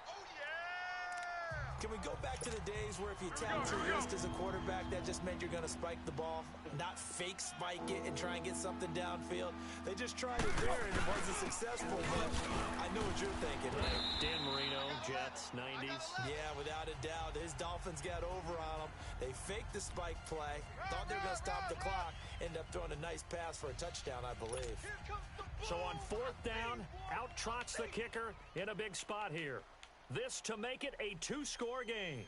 Oh, yeah! Can we go back to the days where if you tapped your wrist as a quarterback, that just meant you're going to spike the ball, not fake spike it and try and get something downfield? They just tried it there and it wasn't successful, but I know what you're thinking, right? Dan Marino, Jets, 90s. Yeah, without a doubt. His Dolphins got over on him. They faked the spike play, thought they were going to stop the clock, ended up throwing a nice pass for a touchdown, I believe. So on 4th down, out trots the kicker in a big spot here. This to make it a 2-score game.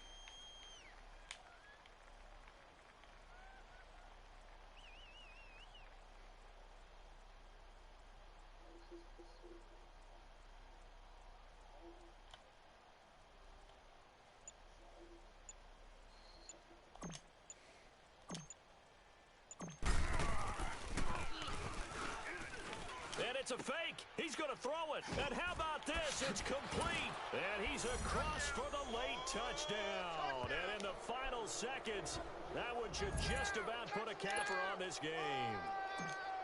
And it's a fake. He's going to throw it. And how about this? It's complete. And he's across for the late touchdown. And in the final seconds, that one should just about put a capper on this game.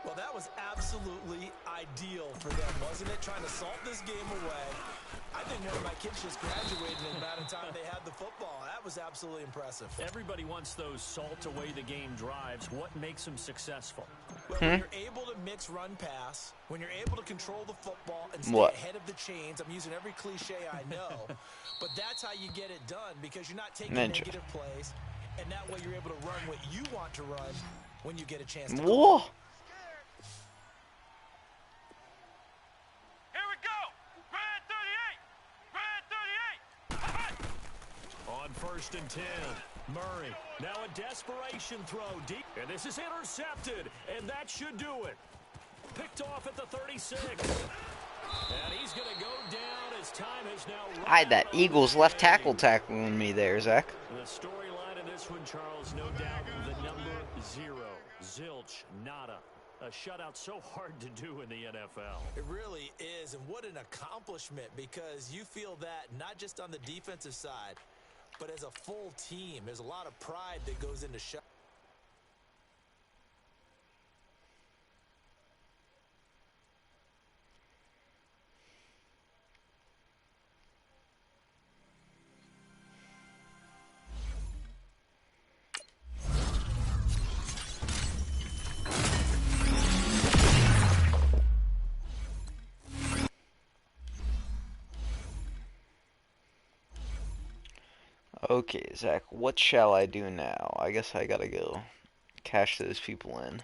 Well, that was absolutely ideal for them, wasn't it? Trying to salt this game away. I think one of my kids just graduated in the amount of time they had the football. That was absolutely impressive. Everybody wants those salt away the game drives. What makes them successful? Well, when you're able to mix run pass, when you're able to control the football and stay ahead of the chains, I'm using every cliche I know, but that's how you get it done because you're not taking negative plays, and that way you're able to run what you want to run when you get a chance to Whoa. Here we go. Red 38. Red 38. On 1st and 10, Murray. Now a desperation throw deep. And this is intercepted. And that should do it. Picked off at the 36. And he's going to go down as time has now... I had that Eagles left tackle tackling me there, Zach. The storyline of this one, Charles, no doubt the number 0. Zilch, nada. A shutout so hard to do in the NFL. It really is, and what an accomplishment because you feel that not just on the defensive side, but as a full team. There's a lot of pride that goes into shut. Okay, Zach, what shall I do now? I guess I gotta go cash those people in.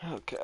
Okay.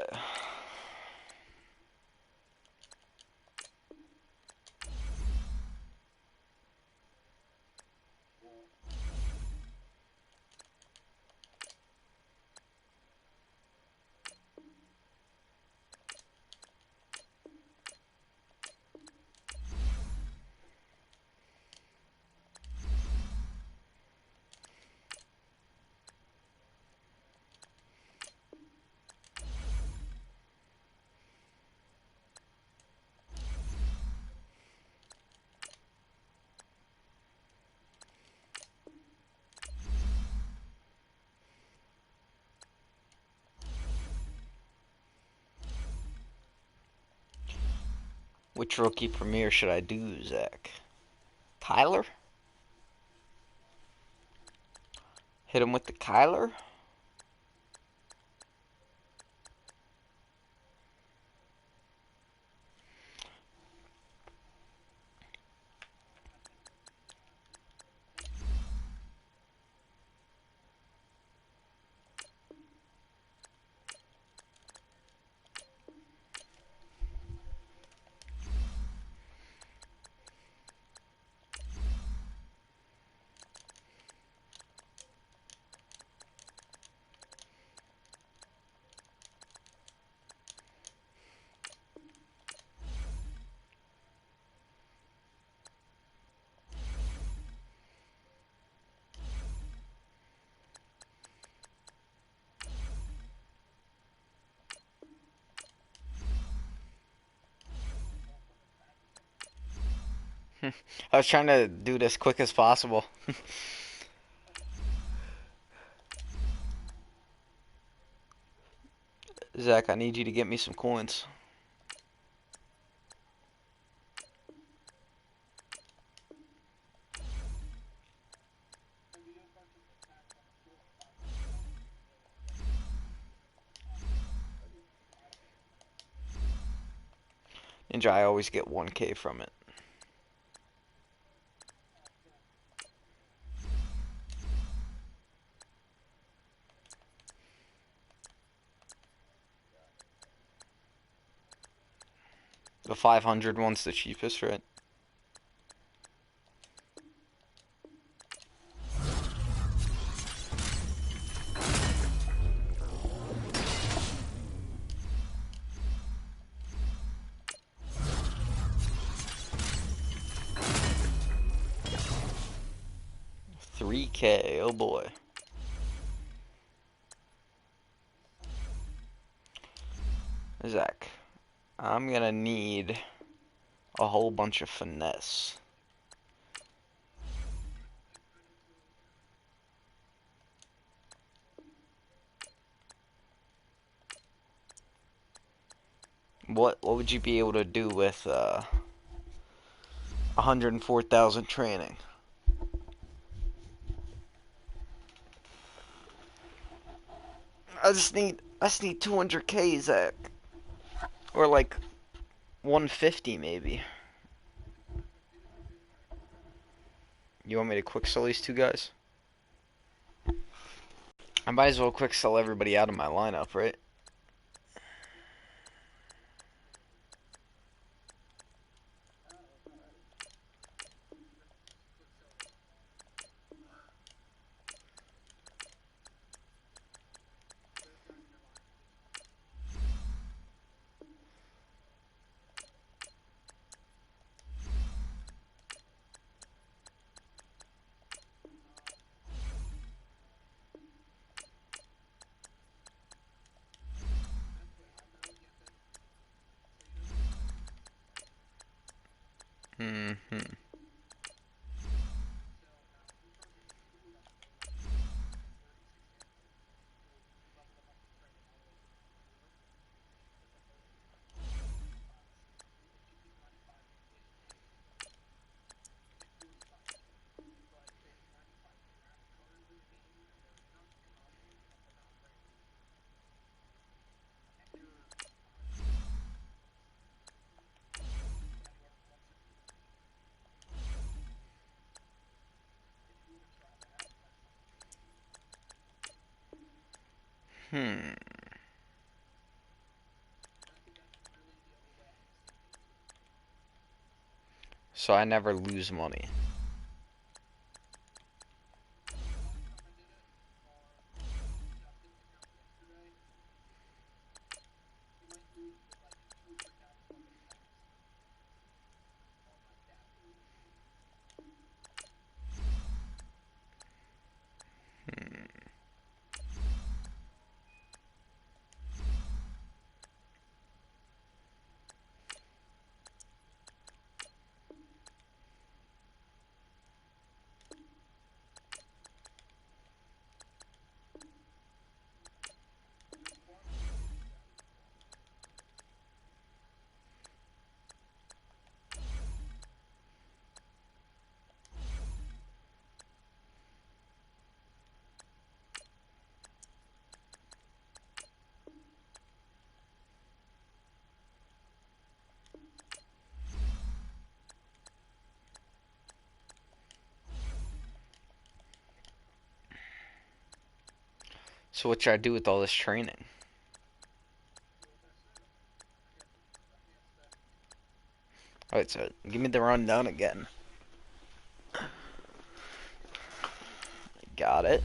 Which rookie premiere should I do, Zach? Kyler? Hit him with the Kyler? I was trying to do this quick as possible. Zach, I need you to get me some coins. Ninja, I always get 1K from it. The 500 one's the cheapest, right? $3K, oh boy. Zach, I'm gonna need a whole bunch of finesse. What would you be able to do with 104,000 training? I just need 200K, Zach. Or like 150 maybe. You want me to quick sell these two guys? I might as well quick sell everybody out of my lineup, right? Mm-hmm. So I never lose money. So what should I do with all this training? Alright, so give me the rundown again. Got it.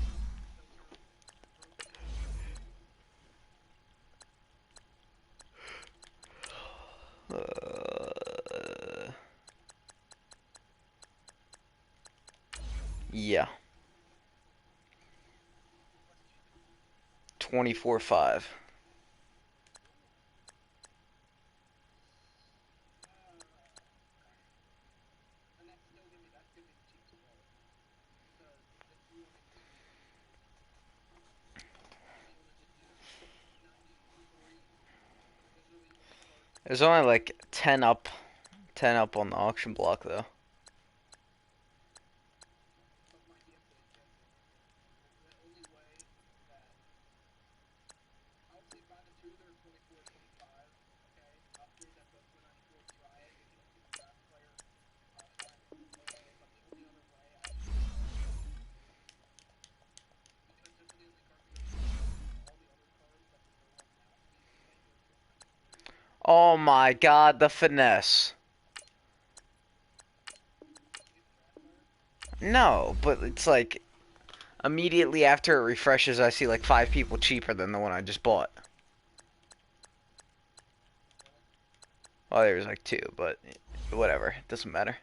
Yeah. 24-5. There's only like 10 up on the auction block though. Oh my god, the finesse. No, but it's like immediately after it refreshes, I see like 5 people cheaper than the one I just bought. Well, there's like 2, but whatever, it doesn't matter.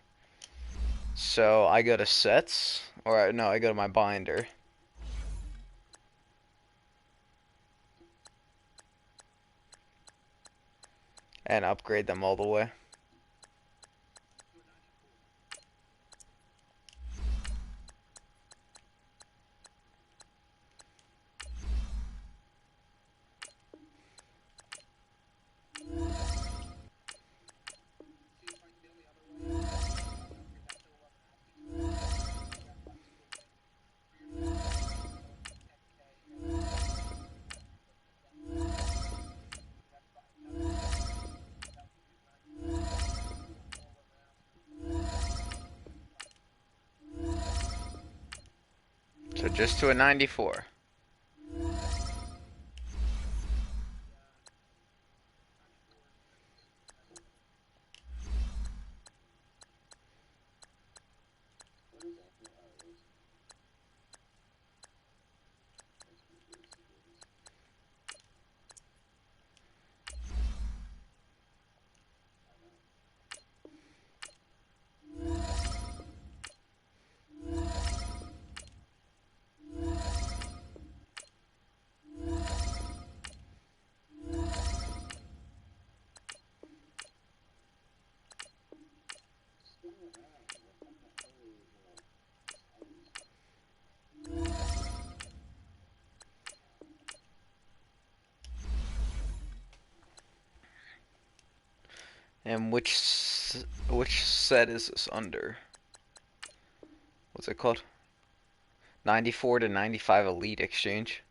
So I go to sets, or no, I go to my binder. And upgrade them all the way. So just to a 94. And which set is this under? What's it called? 94 to 95 Elite Exchange.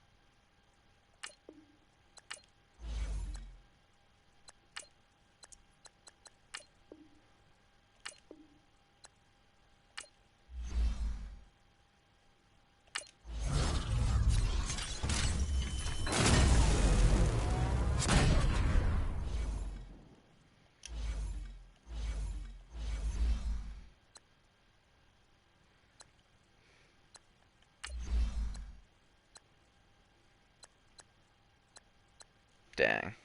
Dang.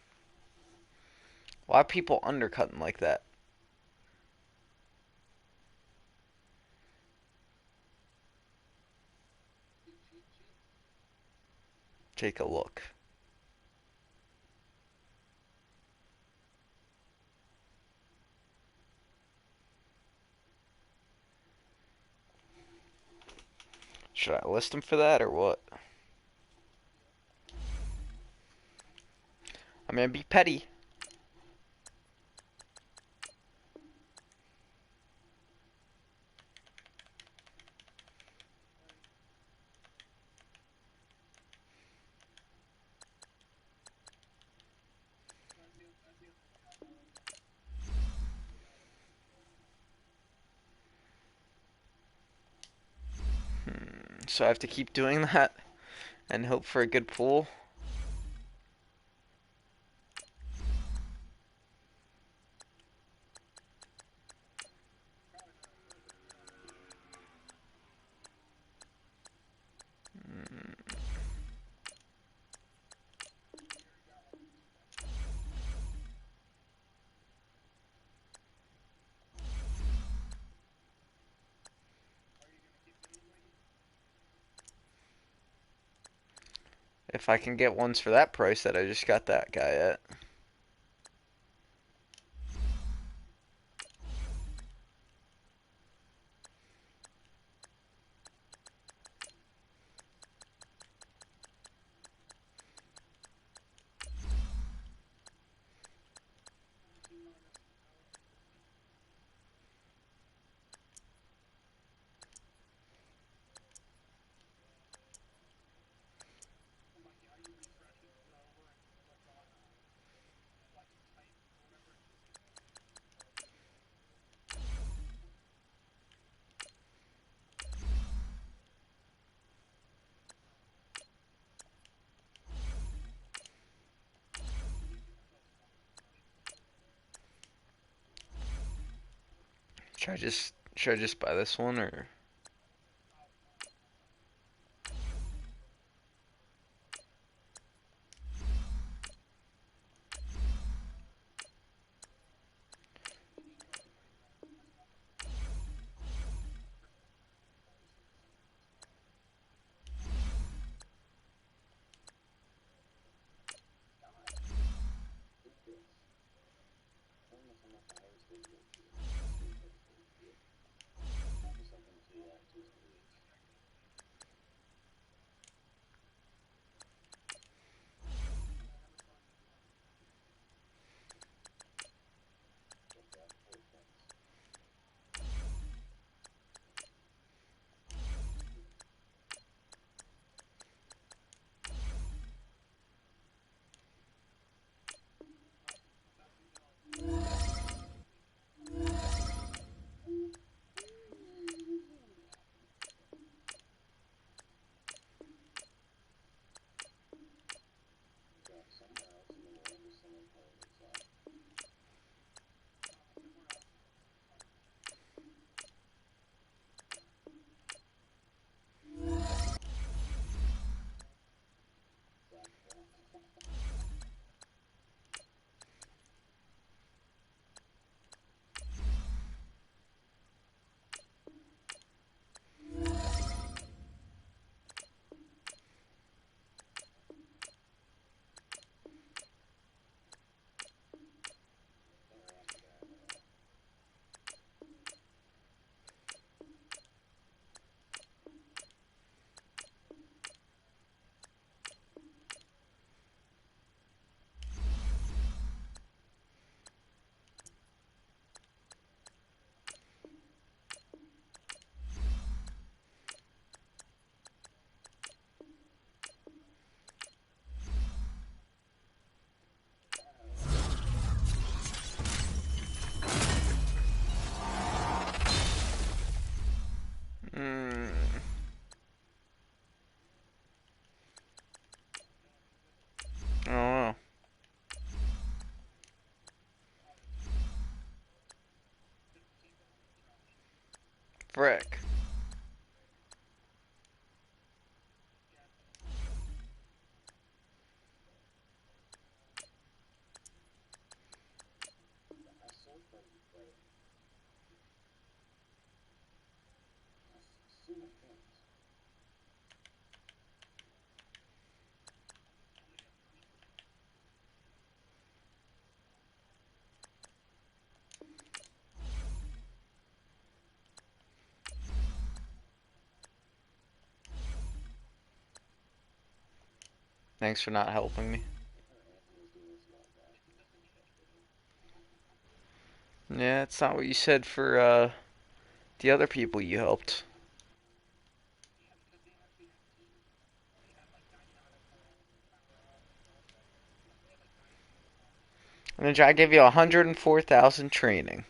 Why are people undercutting like that? Take a look. Should I list them for that or what? I'm gonna be petty. So I have to keep doing that and hope for a good pull. If I can get ones for that price that I just got that guy at. Should I just buy this one or? I don't know. Frick. Thanks for not helping me. Yeah, it's not what you said for the other people you helped. I'm gonna try to give you 104,000 training.